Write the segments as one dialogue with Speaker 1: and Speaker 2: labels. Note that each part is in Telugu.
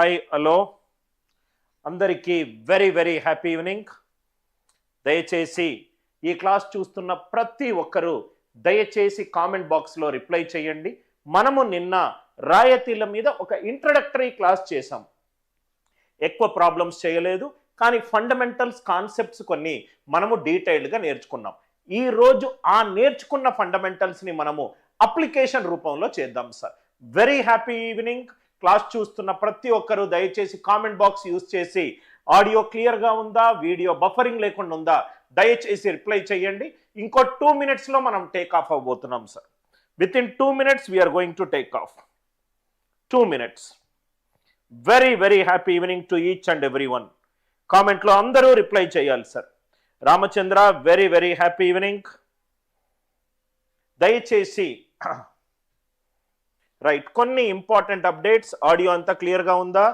Speaker 1: హాయ్ హలో అందరికీ వెరీ హ్యాపీ ఈవినింగ్. దయచేసి ఈ క్లాస్ చూస్తున్న ప్రతి ఒక్కరూ దయచేసి కామెంట్ బాక్స్లో రిప్లై చేయండి. మనము నిన్న రాయతీల మీద ఒక ఇంట్రడక్టరీ క్లాస్ చేసాం. ఎక్కువ ప్రాబ్లమ్స్ చేయలేదు, కానీ ఫండమెంటల్స్ కాన్సెప్ట్స్ కొన్ని మనము డీటెయిల్డ్గా నేర్చుకున్నాం. ఈరోజు ఆ నేర్చుకున్న ఫండమెంటల్స్ని మనము అప్లికేషన్ రూపంలో చేద్దాం sir. Very happy evening. Class చూస్తున్న ప్రతి ఒక్కరూ దయచేసి కామెంట్ బాక్స్ యూజ్ చేసి ఆడియో క్లియర్గా ఉందా, వీడియో బఫరింగ్ లేకుండా ఉందా దయచేసి రిప్లై చేయండి. ఇంకో 2 minutesలో మనం టేక్ ఆఫ్ అవ్వబోతున్నాం sir. Within 2 minutes we're going to take off. 2 minutes. Very happy evening to each and every one. కామెంట్లో అందరూ రిప్లై చేయాలి sir. Ramachandra very happy evening. దయచేసి రైట్, కొన్ని ఇంపార్టెంట్ అప్డేట్స్. ఆడియో అంతా క్లియర్గా ఉందా?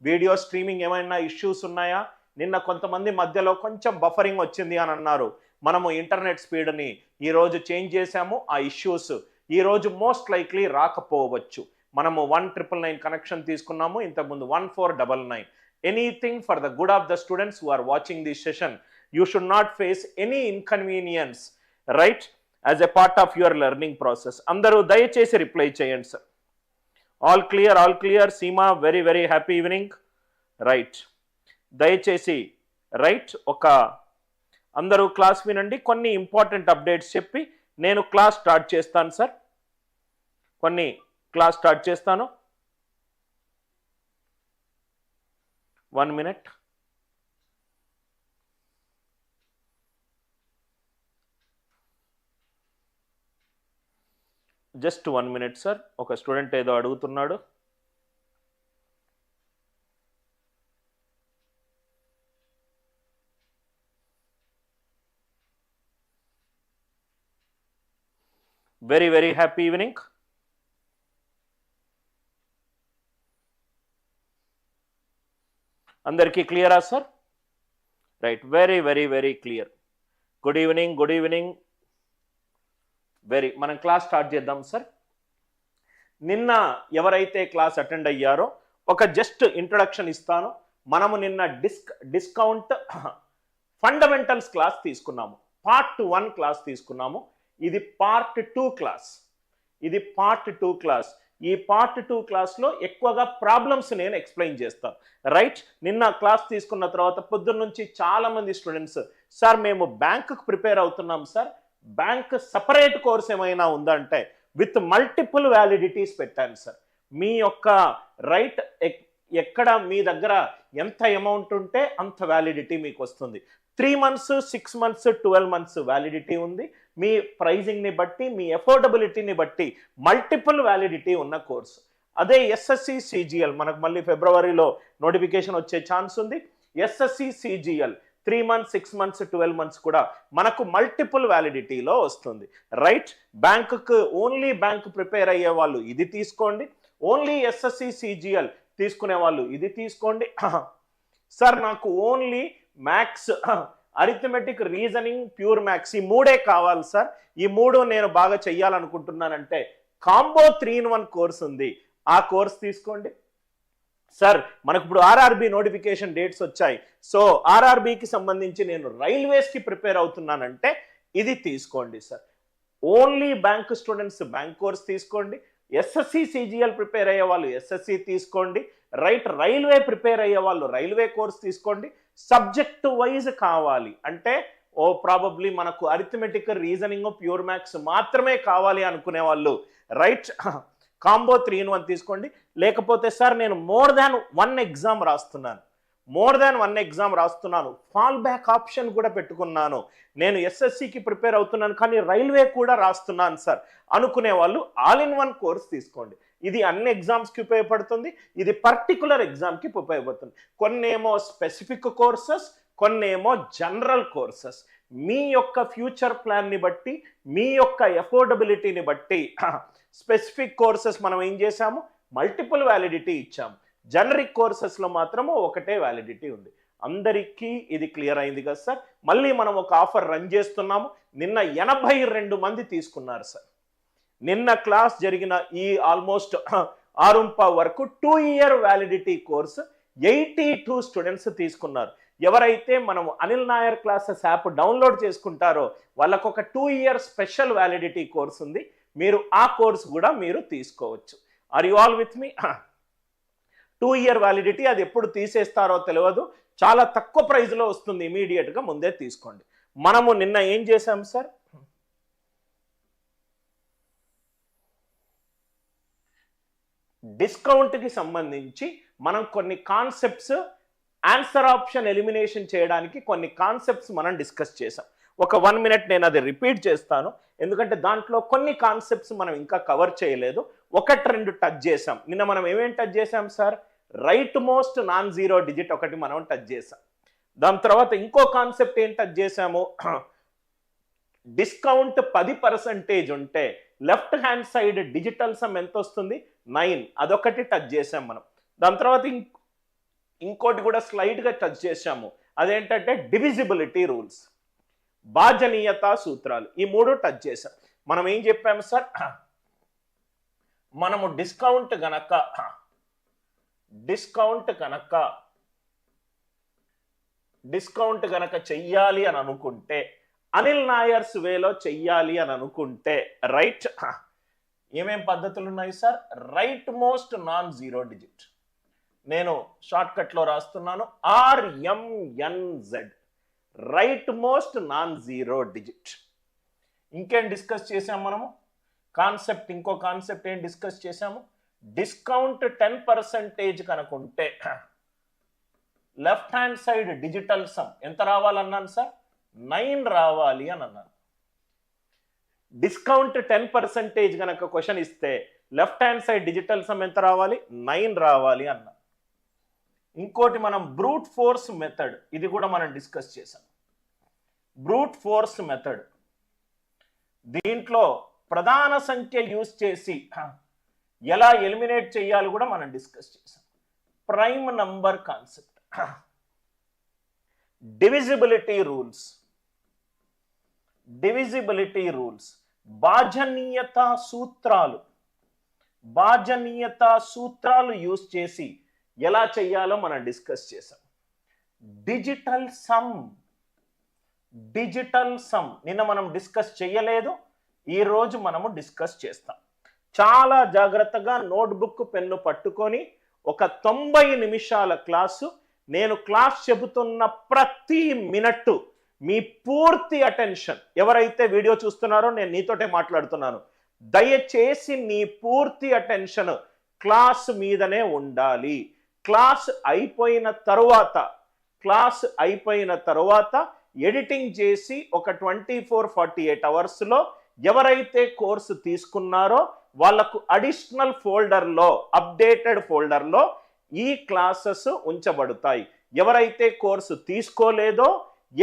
Speaker 1: వీడియో స్ట్రీమింగ్ ఏమైనా ఇష్యూస్ ఉన్నాయా? నిన్న కొంతమంది మధ్యలో కొంచెం బఫరింగ్ వచ్చింది అని అన్నారు. మనము ఇంటర్నెట్ స్పీడ్ని ఈరోజు చేంజ్ చేశాము. ఆ ఇష్యూస్ ఈరోజు మోస్ట్ లైక్లీ రాకపోవచ్చు. మనము 1999 కనెక్షన్ తీసుకున్నాము, ఇంతకుముందు 1499. Anything for the good of the students who are watching this session. You should not face any inconvenience, right, as a part of your learning process. అందరూ దయచేసి రిప్లై చేయండి sir. All clear. Seema very happy evening. Right, దయచేసి రైట్ ఒక అందరూ క్లాస్ వినండి. కొన్ని ఇంపార్టెంట్ అప్డేట్స్ చెప్పి నేను క్లాస్ స్టార్ట్ చేస్తాను సార్. క్లాస్ స్టార్ట్ చేస్తాను. 1 minute. Just 1 minute sir. ఒక స్టూడెంట్ ఏదో అడుగుతున్నాడు. Very happy evening. అందరికీ క్లియరా sir? Right, very clear. Good evening. మనం క్లాస్ స్టార్ట్ చేద్దాం సార్. నిన్న ఎవరైతే క్లాస్ అటెండ్ అయ్యారో ఒక జస్ట్ ఇంట్రొడక్షన్ ఇస్తాను. మనము నిన్న డిస్కౌంట్ ఫండమెంటల్స్ క్లాస్ తీసుకున్నాము. పార్ట్ 1 క్లాస్ తీసుకున్నాము. ఇది పార్ట్ 2 క్లాస్. ఈ పార్ట్ 2 క్లాస్లో ఎక్కువగా ప్రాబ్లమ్స్ నేను ఎక్స్ప్లెయిన్ చేస్తాను. రైట్, నిన్న క్లాస్ తీసుకున్న తర్వాత పొద్దున్న నుంచి చాలా మంది స్టూడెంట్స్, సార్ మేము బ్యాంకుకు ప్రిపేర్ అవుతున్నాం సార్, బ్యాంక్ సపరేట్ కోర్స్ ఏమైనా ఉందంటే విత్ మల్టిపుల్ వ్యాలిడిటీస్ పెట్టాను సార్. మీ యొక్క రైట్ ఎక్కడ మీ దగ్గర ఎంత అమౌంట్ ఉంటే అంత వ్యాలిడిటీ మీకు వస్తుంది. 3 months, 6 months, 12 months వ్యాలిడిటీ ఉంది. మీ ప్రైజింగ్ని బట్టి, మీ అఫోర్డబిలిటీని బట్టి మల్టిపుల్ వ్యాలిడిటీ ఉన్న కోర్సు. అదే ఎస్ఎస్సి సిజిఎల్ మనకు మళ్ళీ ఫిబ్రవరిలో నోటిఫికేషన్ వచ్చే ఛాన్స్ ఉంది. SSC CGL 3 months, 6 months, 12 months కూడా మనకు మల్టిపుల్ వ్యాలిడిటీలో వస్తుంది. రైట్, బ్యాంకుకు ఓన్లీ బ్యాంక్ ప్రిపేర్ అయ్యే వాళ్ళు ఇది తీసుకోండి. ఓన్లీ ఎస్ఎస్సి సిజిఎల్ తీసుకునే వాళ్ళు ఇది తీసుకోండి. సార్ నాకు only maths, arithmetic, reasoning, pure maths ఈ 3 కావాలి సార్, ఈ 3 నేను బాగా చెయ్యాలనుకుంటున్నానంటే కాంబో 3-in-1 కోర్స్ ఉంది, ఆ కోర్స్ తీసుకోండి. సార్ మనకు ఇప్పుడు ఆర్ఆర్బి నోటిఫికేషన్ డేట్స్ వచ్చాయి, సో ఆర్ఆర్బికి సంబంధించి నేను రైల్వేస్కి ప్రిపేర్ అవుతున్నానంటే ఇది తీసుకోండి sir. Only bank students bank course తీసుకోండి. ఎస్ఎస్సి సిజిఎల్ ప్రిపేర్ అయ్యే వాళ్ళు ఎస్ఎస్సి తీసుకోండి. రైట్, రైల్వే ప్రిపేర్ అయ్యే వాళ్ళు రైల్వే కోర్స్ తీసుకోండి. సబ్జెక్ట్ వైజ్ కావాలి అంటే ప్రాబబ్లీ మనకు అరిథమెటిక్, రీజనింగ్, ప్యూర్ మ్యాథ్స్ మాత్రమే కావాలి అనుకునే వాళ్ళు రైట్ కాంబో 3-in-1 తీసుకోండి. లేకపోతే సార్ నేను మోర్ దాన్ వన్ ఎగ్జామ్ రాస్తున్నాను, ఫాల్ బ్యాక్ ఆప్షన్ కూడా పెట్టుకున్నాను, నేను ఎస్ఎస్సికి ప్రిపేర్ అవుతున్నాను కానీ రైల్వే కూడా రాస్తున్నాను సార్ అనుకునే వాళ్ళు ఆల్-in-1 కోర్స్ తీసుకోండి. ఇది అన్ని ఎగ్జామ్స్కి ఉపయోగపడుతుంది, ఇది పర్టికులర్ ఎగ్జామ్కి ఉపయోగపడుతుంది. కొన్నేమో స్పెసిఫిక్ కోర్సెస్, కొన్నేమో జనరల్ కోర్సెస్. మీ యొక్క ఫ్యూచర్ ప్లాన్ని బట్టి, మీ యొక్క ఎఫోర్డబిలిటీని బట్టి స్పెసిఫిక్ కోర్సెస్ మనం ఏం చేశాము, మల్టిపుల్ వ్యాలిడిటీ ఇచ్చాము. జనరిక్ కోర్సెస్లో మాత్రము ఒకటే వ్యాలిడిటీ ఉంది. అందరికీ ఇది క్లియర్ అయింది కదా సార్? మళ్ళీ మనం ఒక ఆఫర్ రన్ చేస్తున్నాము. నిన్న 82 మంది తీసుకున్నారు సార్. నిన్న క్లాస్ జరిగిన ఈ ఆల్మోస్ట్ వరకు 2-year వ్యాలిడిటీ కోర్సు 82 స్టూడెంట్స్ తీసుకున్నారు. ఎవరైతే మనం Anil Nair classes app download చేసుకుంటారో వాళ్ళకు ఒక 2-year స్పెషల్ వ్యాలిడిటీ కోర్స్ ఉంది. మీరు ఆ కోర్సు కూడా మీరు తీసుకోవచ్చు. Are you all with me? 2-year validity, అది ఎప్పుడు తీసేస్తారో తెలియదు, చాలా తక్కువ ప్రైజ్లో వస్తుంది, ఇమీడియట్గా ముందే తీసుకోండి. మనము నిన్న ఏం చేశాం సార్? డిస్కౌంట్కి సంబంధించి మనం కొన్ని కాన్సెప్ట్స్, ఆన్సర్ ఆప్షన్ ఎలిమినేషన్ చేయడానికి కొన్ని కాన్సెప్ట్స్ మనం డిస్కస్ చేసాం. ఒక 1 minute నేను అది రిపీట్ చేస్తాను, ఎందుకంటే దాంట్లో కొన్ని కాన్సెప్ట్స్ మనం ఇంకా కవర్ చేయలేదు. 1-2 టచ్ చేసాం. నిన్న మనం ఏమేం టచ్ చేసాం sir? Right most non zero digit ఒకటి మనం టచ్ చేసాం. దాని తర్వాత ఇంకో కాన్సెప్ట్ ఏం టచ్ చేసాము? డిస్కౌంట్ 10% ఉంటే left hand side digital sum ఎంత వస్తుంది? 9. అదొకటి టచ్ చేసాం మనం. దాని తర్వాత ఇంకోటి కూడా స్లైడ్గా టచ్ చేసాము, అదేంటంటే డివిజిబిలిటీ రూల్స్, భాజనీయత సూత్రాలు. ఈ 3 టచ్ చేసాం. మనం ఏం చెప్పాము సార్? మనము డిస్కౌంట్ గనక చెయ్యాలి అని అనుకుంటే, అనిల్ నాయర్స్ వేలో చెయ్యాలి అని అనుకుంటే, రైట్, ఏమేం పద్ధతులు ఉన్నాయి sir? Right most non zero digit, నేను షార్ట్ కట్లో రాస్తున్నాను, RMNZ, right most non zero digit. ఇంకేం డిస్కస్ చేసాము మనము? కాన్సెప్ట్, ఇంకో కాన్సెప్ట్ ఏం డిస్కస్ చేసాము? డిస్కౌంట్ 10% కనుకుంటే left hand side digital sum ఎంత రావాలన్నాను సార్? 9 రావాలి అని అన్నాను. డిస్కౌంట్ 10% కనుక క్వశ్చన్ ఇస్తే left hand side digital sum ఎంత రావాలి? 9 రావాలి అన్నా. ఇంకోటి మనం బ్రూట్ ఫోర్స్ మెథడ్, ఇది కూడా మనం డిస్కస్ చేసాం. బ్రూట్ ఫోర్స్ మెథడ్, దీంట్లో ప్రధాన సంఖ్య యూజ్ చేసి ఎలా ఎలిమినేట్ చేయాలి కూడా మనం డిస్కస్ చేసాం. Prime number concept, divisibility rules, భాజనీయత సూత్రాలు యూజ్ చేసి ఎలా చేయాలో మనం డిస్కస్ చేసాం. డిజిటల్ సమ్ నిన్న మనం డిస్కస్ చేయలేదు, ఈరోజు మనము డిస్కస్ చేస్తాం. చాలా జాగ్రత్తగా నోట్బుక్ పెన్ను పట్టుకొని ఒక 90 నిమిషాల క్లాసు, నేను క్లాస్ చెబుతున్న ప్రతి మినిట్ మీ పూర్తి అటెన్షన్, ఎవరైతే వీడియో చూస్తున్నారో నేను నీతోటే మాట్లాడుతున్నాను, దయచేసి నీ పూర్తి అటెన్షన్ క్లాస్ మీదనే ఉండాలి. క్లాస్ అయిపోయిన తరువాత ఎడిటింగ్ చేసి ఒక 24-48 అవర్స్లో ఎవరైతే కోర్సు తీసుకున్నారో వాళ్ళకు అడిషనల్ ఫోల్డర్లో, అప్డేటెడ్ ఫోల్డర్లో ఈ క్లాసెస్ ఉంచబడతాయి. ఎవరైతే కోర్సు తీసుకోలేదో,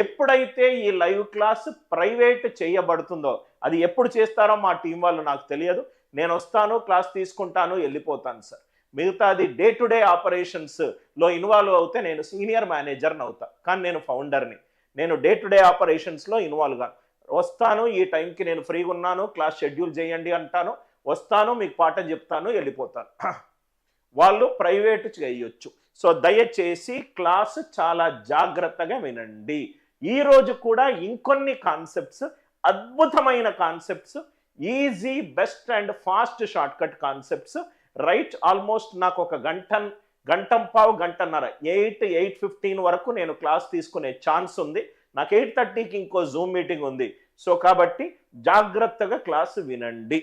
Speaker 1: ఎప్పుడైతే ఈ లైవ్ క్లాస్ ప్రైవేట్ చేయబడుతుందో, అది ఎప్పుడు చేస్తారో మా టీం వాళ్ళు నాకు తెలియదు. నేను వస్తాను, క్లాస్ తీసుకుంటాను, వెళ్ళిపోతాను సార్. మిగతాది డే టు డే ఆపరేషన్స్లో ఇన్వాల్వ్ అవుతే నేను సీనియర్ మేనేజర్ని అవుతా, కానీ నేను ఫౌండర్ని. నేను డే టు డే ఆపరేషన్స్లో ఇన్వాల్వ్గా వస్తాను. ఈ టైంకి నేను ఫ్రీగా ఉన్నాను, క్లాస్ షెడ్యూల్ చేయండి అంటాను, వస్తాను, మీకు పాఠం చెప్తాను, వెళ్ళిపోతాను. వాళ్ళు ప్రైవేట్ చేయొచ్చు. సో దయచేసి క్లాస్ చాలా జాగ్రత్తగా వినండి. ఈరోజు కూడా ఇంకొన్ని కాన్సెప్ట్స్, అద్భుతమైన concepts, easy, best and fast short cut concepts, right. Almost నాకు ఒక గంటన్నర 8:15 వరకు నేను క్లాస్ తీసుకునే ఛాన్స్ ఉంది. నాకు 8:30కి ఇంకో జూమ్ మీటింగ్ ఉంది. సో కాబట్టి జాగ్రత్తగా క్లాస్ వినండి.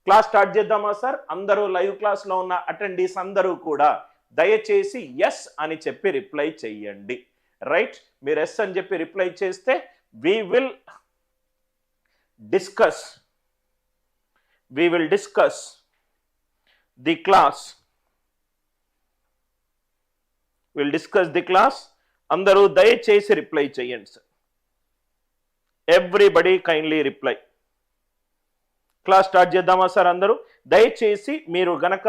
Speaker 1: క్లాస్ స్టార్ట్ చేద్దామా సార్? అందరూ లైవ్ క్లాస్లో ఉన్న అటెండీస్ అందరూ కూడా దయచేసి ఎస్ అని చెప్పి రిప్లై చెయ్యండి. రైట్, మీరు ఎస్ అని చెప్పి రిప్లై చేస్తే we will discuss the class. We'll discuss the class. అందరూ దయచేసి రిప్లై చేయండి sir. Everybody kindly reply. Class start చేద్దామా సార్? అందరూ దయచేసి మీరు గనక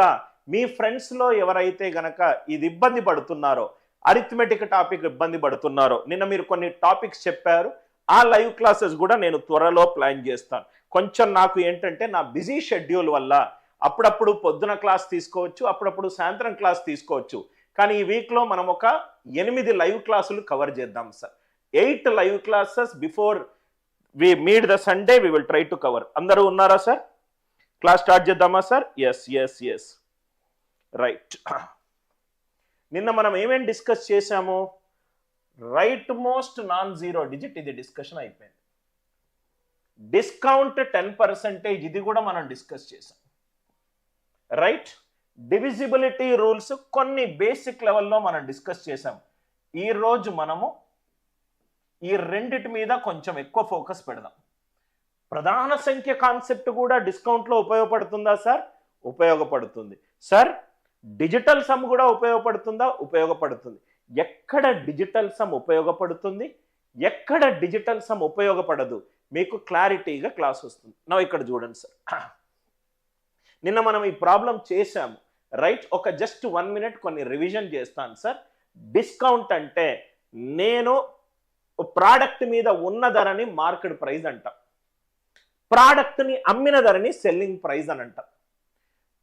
Speaker 1: మీ ఫ్రెండ్స్లో ఎవరైతే గనక ఇది ఇబ్బంది పడుతున్నారో, అరిథమెటిక్ టాపిక్ ఇబ్బంది పడుతున్నారో, నిన్న మీరు కొన్ని టాపిక్స్ చెప్పారు, ఆ లైవ్ క్లాసెస్ కూడా నేను త్వరలో ప్లాన్ చేస్తాను. కొంచెం నాకు ఏంటంటే నా బిజీ షెడ్యూల్ వల్ల అప్పుడప్పుడు పొద్దున క్లాస్ తీసుకోవచ్చు, అప్పుడప్పుడు సాయంత్రం క్లాస్ తీసుకోవచ్చు. కానీ ఈ వీక్లో మనం ఒక 8 లైవ్ క్లాసులు కవర్ చేద్దాం sir. 8 live classes before we meet the Sunday we will try to cover. అందరూ ఉన్నారా సార్? క్లాస్ స్టార్ట్ చేద్దామా సార్? Yes right. నిన్న మనం ఏమేం డిస్కస్ చేశాము? Right most non zero digit, ఇది డిస్కషన్ అయిపోయింది. డిస్కౌంట్ 10%, ఇది కూడా మనం డిస్కస్ చేసాం. రైట్. డివిజిబిలిటీ రూల్స్ కొన్ని బేసిక్ లెవెల్లో మనం డిస్కస్ చేసాం. ఈరోజు మనము ఈ రెండిటి మీద కొంచెం ఎక్కువ ఫోకస్ పెడదాం. ప్రధాన సంఖ్య కాన్సెప్ట్ కూడా డిస్కౌంట్లో ఉపయోగపడుతుందా సార్? ఉపయోగపడుతుంది. సార్ డిజిటల్ సమ్ కూడా ఉపయోగపడుతుందా? ఉపయోగపడుతుంది. ఎక్కడ డిజిటల్ సమ్ ఉపయోగపడుతుంది, ఎక్కడ డిజిటల్ సమ్ ఉపయోగపడదు, మీకు క్లారిటీగా క్లాస్ వస్తుంది. నా ఇక్కడ చూడండి సార్, నిన్న మనం ఈ ప్రాబ్లం చేశాము. రైట్. ఒక జస్ట్ 1 minute కొన్ని రివిజన్ చేస్తాను సార్. డిస్కౌంట్ అంటే నేను ప్రోడక్ట్ మీద ఉన్న ధరని మార్కెట్ ప్రైస్ అంటాం, ప్రోడక్ట్ని అమ్మిన ధరని సెల్లింగ్ ప్రైస్ అని అంటాం.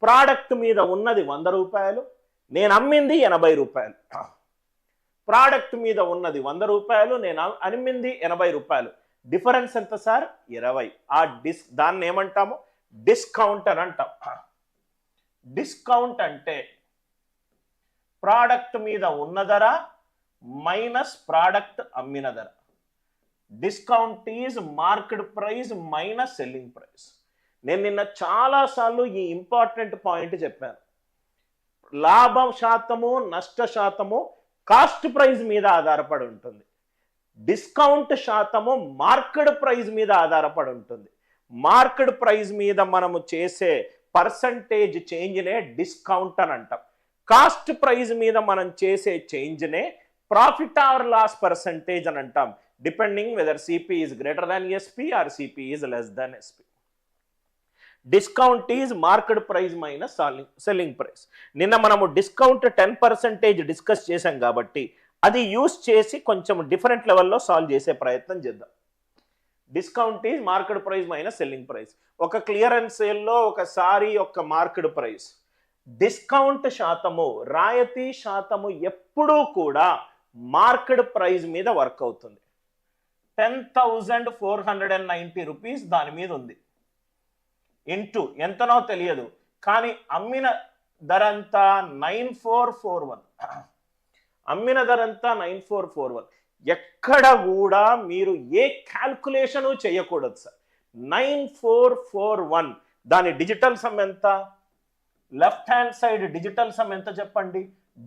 Speaker 1: ప్రోడక్ట్ మీద ఉన్నది 100 రూపాయలు, నేను అమ్మింది 80 రూపాయలు. ప్రోడక్ట్ మీద ఉన్నది 100 రూపాయలు, నేను అమ్మింది 80 రూపాయలు. డిఫరెన్స్ ఎంత సార్? 20. దాన్ని ఏమంటాము? డిస్కౌంట్ అని అంటాం. డిస్కౌంట్ అంటే ప్రోడక్ట్ మీద ఉన్న ధర మైనస్ ప్రోడక్ట్ అమ్మిన ధర. Discount is market price minus selling price. నేను నిన్న చాలాసార్లు ఈ ఇంపార్టెంట్ పాయింట్ చెప్పాను. లాభం శాతము నష్ట శాతము కాస్ట్ ప్రైస్ మీద ఆధారపడి ఉంటుంది. డిస్కౌంట్ శాతము మార్కెట్ ప్రైస్ మీద ఆధారపడి ఉంటుంది. మార్కెట్ ప్రైస్ మీద మనము చేసే పర్సంటేజ్ చేంజ్నే డిస్కౌంట్ అని అంటాం. కాస్ట్ ప్రైస్ మీద మనం చేసే చేంజ్నే ప్రాఫిట్ ఆర్ లాస్ పర్సంటేజ్ అని అంటాం, depending whether CP is greater than SP or CP is less than SP. Discount is market price minus selling price. నిన్న మనము డిస్కౌంట్ 10% డిస్కస్ చేశాం కాబట్టి అది యూస్ చేసి కొంచెం డిఫరెంట్ లెవెల్లో సాల్వ్ చేసే ప్రయత్నం చేద్దాం. Discount is market price minus selling price. ఒక క్లియరెన్స్ సేల్లో ఒకసారి యొక్క మార్కెట్ ప్రైస్, డిస్కౌంట్ శాతము రాయితీ శాతము ఎప్పుడూ కూడా మార్కెట్ ప్రైస్ మీద వర్క్ అవుతుంది. 10,490 రూపీస్ దాని మీద ఉంది. ఇంటూ ఎంతనో తెలియదు, కానీ అమ్మిన ధర అంతా 9441. అమ్మిన ధర అంతా 9441. ఎక్కడ కూడా మీరు ఏ క్యాల్కులేషను చేయకూడదు సార్. 9441 దాని డిజిటల్ సమ్ ఎంత? Left hand side digital sum ఎంత చెప్పండి?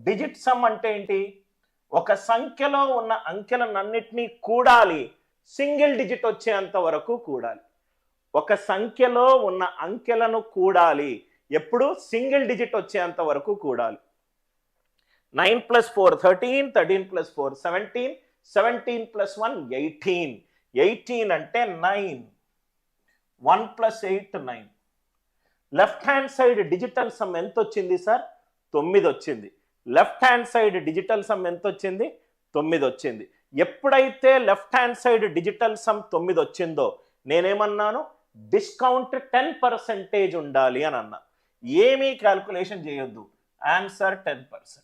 Speaker 1: డిజిట్ సమ్ అంటే ఏంటి? ఒక సంఖ్యలో ఉన్న అంకెలన్నింటినీ కూడాలి, సింగిల్ డిజిట్ వచ్చేంత వరకు కూడాలి. ఒక సంఖ్యలో ఉన్న అంకెలను కూడాలి, ఎప్పుడు సింగిల్ డిజిట్ వచ్చేంత వరకు కూడాలి. 9 + 4 13, 13 + 4 17, 17 + 1 18. 18 అంటే 9. 1 + 8 9. Left hand side digital sum ఎంత వచ్చింది సార్? 9 వచ్చింది. Left hand side digital sum ఎంత వచ్చింది? 9 వచ్చింది. ఎప్పుడైతే left hand side digital sum 9 వచ్చిందో నేనేమన్నాను? డిస్కౌంట్ 10% ఉండాలి అని అన్నా. ఏమీ క్యాల్కులేషన్ చేయొద్దు. ఆన్సర్ 10%.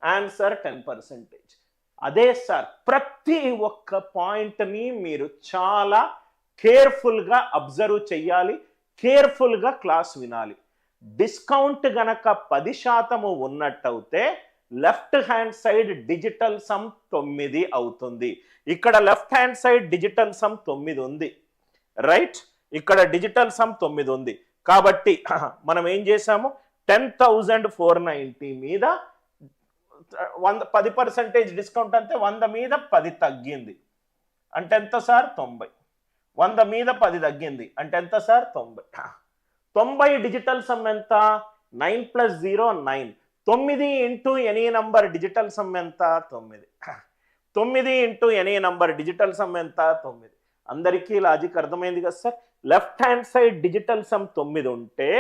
Speaker 1: ఆన్సర్ 10%. అదే సార్, ప్రతి ఒక్క పాయింట్ని మీరు చాలా కేర్ఫుల్గా అబ్జర్వ్ చేయాలి, కేర్ఫుల్గా క్లాస్ వినాలి. డిస్కౌంట్ గనక 10% ఉన్నట్టయితే left hand side digital sum 9 అవుతుంది. ఇక్కడ left hand side digital sum 9 ఉంది. రైట్. ఇక్కడ డిజిటల్ సమ్ 9 ఉంది. కాబట్టి మనం ఏం చేసాము? 10,490 మీద 10% డిస్కౌంట్ అంటే 100 మీద 10 తగ్గింది అంటే ఎంత సార్? 90. 100 మీద 10 తగ్గింది అంటే ఎంత సార్? 90. 90 డిజిటల్ సమ్ ఎంత? 9 + 0 9. 9 into any number digital sum ఎంత? 9. 9 into any number digital sum ఎంత? 9. అందరికీ లాజిక్ అర్థమైంది కదా sir? Left hand side digital sum 9 ఉంటే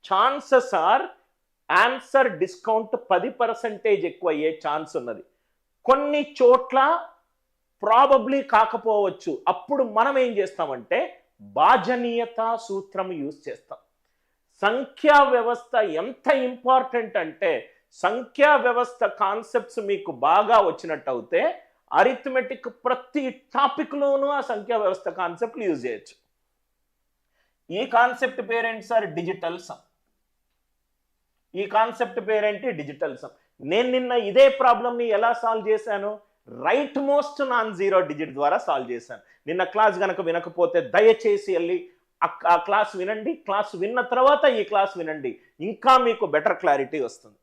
Speaker 1: ఛాన్సెస్ ఆర్ ఆన్సర్ డిస్కౌంట్ 10% ఎక్కువ అయ్యే ఛాన్స్ ఉన్నది. కొన్ని చోట్ల ప్రాబబ్లీ కాకపోవచ్చు. అప్పుడు మనం ఏం చేస్తామంటే భాజనీయత సూత్రం యూజ్ చేస్తాం. సంఖ్యా వ్యవస్థ ఎంత ఇంపార్టెంట్ అంటే సంఖ్యా వ్యవస్థ కాన్సెప్ట్స్ మీకు బాగా వచ్చినట్టు అయితే అరిథమెటిక్ ప్రతి టాపిక్లోనూ ఆ సంఖ్యా వ్యవస్థ కాన్సెప్ట్లు యూజ్ చేయొచ్చు. ఈ కాన్సెప్ట్ పేరేంటి సార్? Digital sum. ఈ కాన్సెప్ట్ పేరేంటి? Digital sum. నేను నిన్న ఇదే ప్రాబ్లమ్ని ఎలా సాల్వ్ చేశాను? Right most non zero digit ద్వారా సాల్వ్ చేశాను. నిన్న క్లాస్ గనక వినకపోతే దయచేసి వెళ్ళి ఆ క్లాస్ వినండి. క్లాస్ విన్న తర్వాత ఈ క్లాస్ వినండి, ఇంకా మీకు బెటర్ క్లారిటీ వస్తుంది.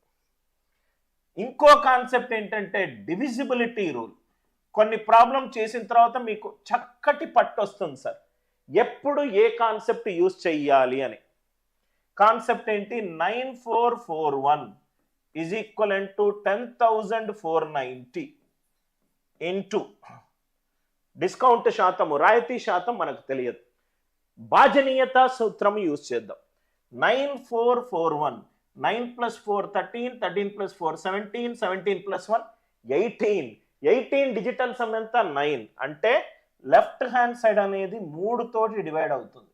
Speaker 1: ఇంకో కాన్సెప్ట్ ఏంటంటే డివిజిబిలిటీ రూల్. కొన్ని ప్రాబ్లం చేసిన తర్వాత మీకు చక్కటి పట్టు వస్తుంది సార్, ఎప్పుడు ఏ కాన్సెప్ట్ యూజ్ చెయ్యాలి అని. కాన్సెప్ట్ ఏంటి? 9441 is equal to 10,490 into discount శాతము, రాయితీ శాతం మనకు తెలియదు, భాజనీయత సూత్రం యూజ్ చేద్దాం. 9441, 9 + 4 13, 13 + 4 17, 17 + 1 18. 18 డిజిటల్ సమ్ ఎంత? 9. అంటే లెఫ్ట్ హ్యాండ్ సైడ్ అనేది 3 తోటి డివైడ్ అవుతుంది.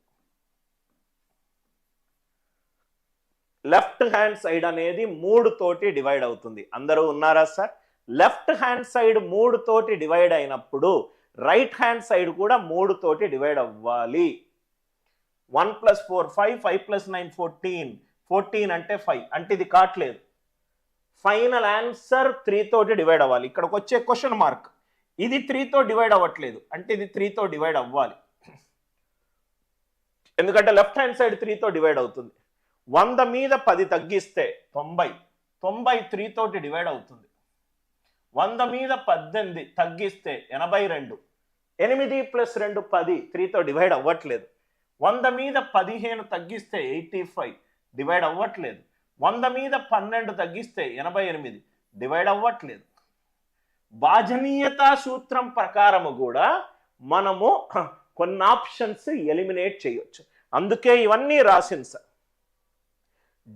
Speaker 1: లెఫ్ట్ హ్యాండ్ సైడ్ అనేది 3 తోటి డివైడ్ అవుతుంది. అందరూ ఉన్నారా సార్? లెఫ్ట్ హ్యాండ్ సైడ్ 3 తోటి డివైడ్ అయినప్పుడు రైట్ హ్యాండ్ సైడ్ కూడా 3 తోటి డివైడ్ అవ్వాలి. 1 + 4 5, 5 + 9 14, 14 అంటే 5, అంటే ఇది కాట్లేదు. ఫైనల్ ఆన్సర్ 3 తోటి డివైడ్ అవ్వాలి. ఇక్కడికి వచ్చే క్వశ్చన్ మార్క్, ఇది 3 తో డివైడ్ అవ్వట్లేదు, అంటే ఇది 3 తో డివైడ్ అవ్వాలి, ఎందుకంటే లెఫ్ట్ హ్యాండ్ సైడ్ 3 తో డివైడ్ అవుతుంది. 100 మీద 10 తగ్గిస్తే 90, 90 3 తోటి డివైడ్ అవుతుంది. 100 మీద 18 తగ్గిస్తే 82, 8 + 2 10, 3 తో డివైడ్ అవ్వట్లేదు. 100 మీద 15 తగ్గిస్తే 85, డివైడ్ అవ్వట్లేదు. 100 మీద 12 తగ్గిస్తే 88, డివైడ్ అవ్వట్లేదు. భాజనీయత సూత్రం ప్రకారము కూడా మనము కొన్ని ఆప్షన్స్ ఎలిమినేట్ చేయొచ్చు. అందుకే ఇవన్నీ రాసింది సార్.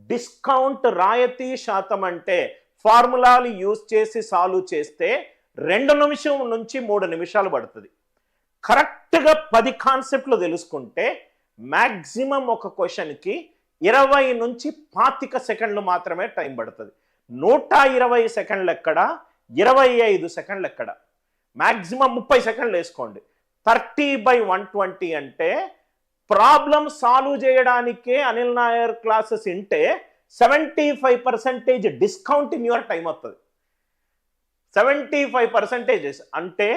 Speaker 1: డిస్కౌంట్ రాయితీ శాతం అంటే ఫార్ములాలు యూజ్ చేసి సాల్వ్ చేస్తే 2 నిమిషం నుంచి 3 నిమిషాలు పడుతుంది. కరెక్ట్గా 10 కాన్సెప్ట్లు తెలుసుకుంటే మ్యాక్సిమం ఒక క్వశ్చన్కి 20 నుంచి 25 సెకండ్లు మాత్రమే టైం పడుతుంది. 120 సెకండ్లు ఎక్కడ, 25 సెకండ్లు ఎక్కడ, మ్యాక్సిమం 30 సెకండ్లు వేసుకోండి. 30/120 అంటే ప్రాబ్లం సాల్వ్ చేయడానికే అనిల్ నాయర్ క్లాసెస్ వింటే 75% డిస్కౌంట్ ఇన్ యువర్ టైం వస్తుంది. 75% అంటే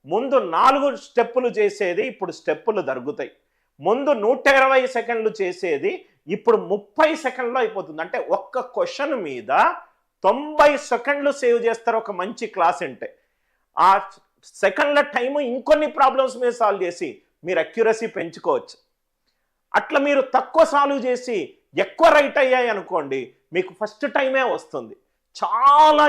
Speaker 1: ముందు 4 స్టెప్పులు చేసేది ఇప్పుడు స్టెప్పులు దరుగుతాయి. ముందు 120 సెకండ్లు చేసేది ఇప్పుడు 30 సెకండ్లో అయిపోతుంది. అంటే ఒక్క క్వశ్చన్ మీద 90 సెకండ్లు సేవ్ చేస్తారు ఒక మంచి క్లాస్ అంటే. ఆ సెకండ్ల టైము ఇంకొన్ని ప్రాబ్లమ్స్ మీద సాల్వ్ చేసి మీరు అక్యురసీ పెంచుకోవచ్చు. అట్లా మీరు తక్కువ సాల్వ్ చేసి ఎక్కువ రైట్ అయ్యాయి అనుకోండి, మీకు ఫస్ట్ టైమే వస్తుంది. చాలా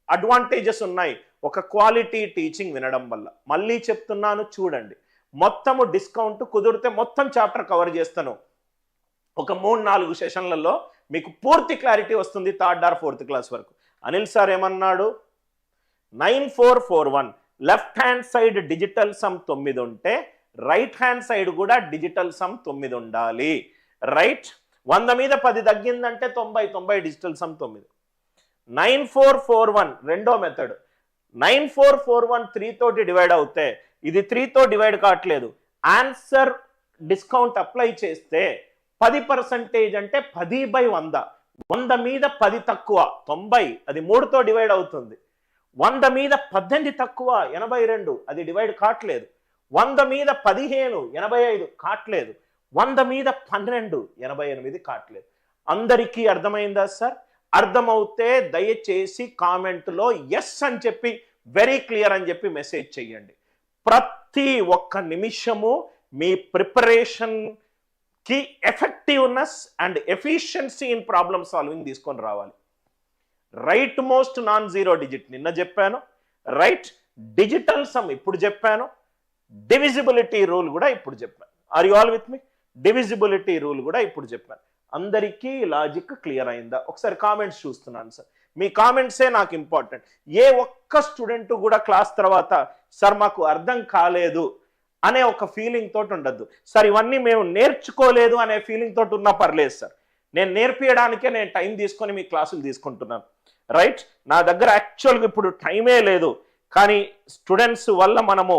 Speaker 1: అడ్వాంటేజెస్ ఉన్నాయి ఒక క్వాలిటీ టీచింగ్ వినడం వల్ల. మళ్ళీ చెప్తున్నాను చూడండి, మొత్తము డిస్కౌంట్ కుదిరితే మొత్తం చాప్టర్ కవర్ చేస్తాను. ఒక 3-4 సెషన్లలో మీకు పూర్తి క్లారిటీ వస్తుంది 3rd or 4th క్లాస్ వరకు. అనిల్ సార్ ఏమన్నాడు? 9441 left hand side digital sum 9 ఉంటే రైట్ హ్యాండ్ సైడ్ కూడా డిజిటల్ సమ్ 9 ఉండాలి. రైట్, 100 మీద 10 తగ్గిందంటే 90, 90 డిజిటల్ సమ్ 9. 9441 రెండో మెథడ్. 9441 3 తోటి డివైడ్ అవుతే ఇది 3 తో డివైడ్ కావట్లేదు. ఆన్సర్ డిస్కౌంట్ అప్లై చేస్తే 10% అంటే 10/100. 100 మీద 10 తక్కువ 90, అది 3 తో డివైడ్ అవుతుంది. 100 మీద 18 తక్కువ 82, అది డివైడ్ కావట్లేదు. 100 మీద 15 85 కావట్లేదు. 100 మీద 12 88 కావట్లేదు. అందరికీ అర్థమైందా సార్? అర్థమవుతే దయచేసి కామెంట్లో ఎస్ అని చెప్పి వెరీ క్లియర్ అని చెప్పి మెసేజ్ చేయండి. ప్రతి ఒక్క నిమిషము మీ ప్రిపరేషన్కి effectiveness and efficiency in problem solving తీసుకొని రావాలి. Right most non zero digit నిన్న చెప్పాను, రైట్ డిజిటల్ సమ్ ఇప్పుడు చెప్పాను, డివిజిబిలిటీ రూల్ కూడా ఇప్పుడు చెప్పాను. Are you all with me? Divisibility rule కూడా ఇప్పుడు చెప్పాను. అందరికీ లాజిక్ క్లియర్ అయిందా? ఒకసారి కామెంట్స్ చూస్తున్నాను సార్, మీ కామెంట్సే నాకు ఇంపార్టెంట్. ఏ ఒక్క స్టూడెంట్ కూడా క్లాస్ తర్వాత సార్ మాకు అర్థం కాలేదు అనే ఒక ఫీలింగ్ తోటి ఉండద్దు సార్. ఇవన్నీ మేము నేర్చుకోలేదు అనే ఫీలింగ్ తోటి ఉన్నా పర్లేదు సార్. నేను నేర్పించడానికే నేను టైం తీసుకొని మీ క్లాసులు తీసుకుంటున్నాను, రైట్? నా దగ్గర యాక్చువల్గా ఇప్పుడు టైమే లేదు, కానీ స్టూడెంట్స్ వల్ల మనము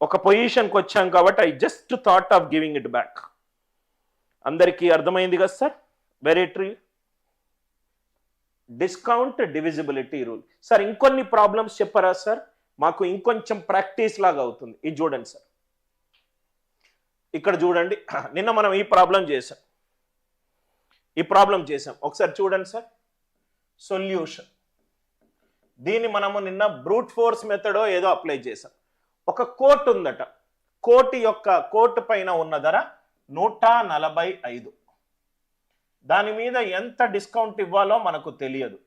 Speaker 1: ఒక పొజిషన్కి వచ్చాం కాబట్టి I just thought of giving it back. అందరికీ అర్థమైంది కదా sir? Very true. Discount divisibility rule. Sir ఇంకొన్ని ప్రాబ్లమ్స్ చెప్పరా సార్? మాకు ఇంకొంచెం ప్రాక్టీస్ లాగా అవుతుంది. ఇది చూడండి సార్, ఇక్కడ చూడండి. నిన్న మనం ఈ ప్రాబ్లం చేసాం, ఒకసారి చూడండి సార్. సొల్యూషన్. దీన్ని మనము నిన్న బ్రూట్ ఫోర్స్ మెథడో ఏదో అప్లై చేసాం. ఒక కోట్ ఉందట, కోట్ పైన ఉన్న ధర 145. దాని మీద ఎంత డిస్కౌంట్ ఇవ్వాలో మనకు తెలియదు,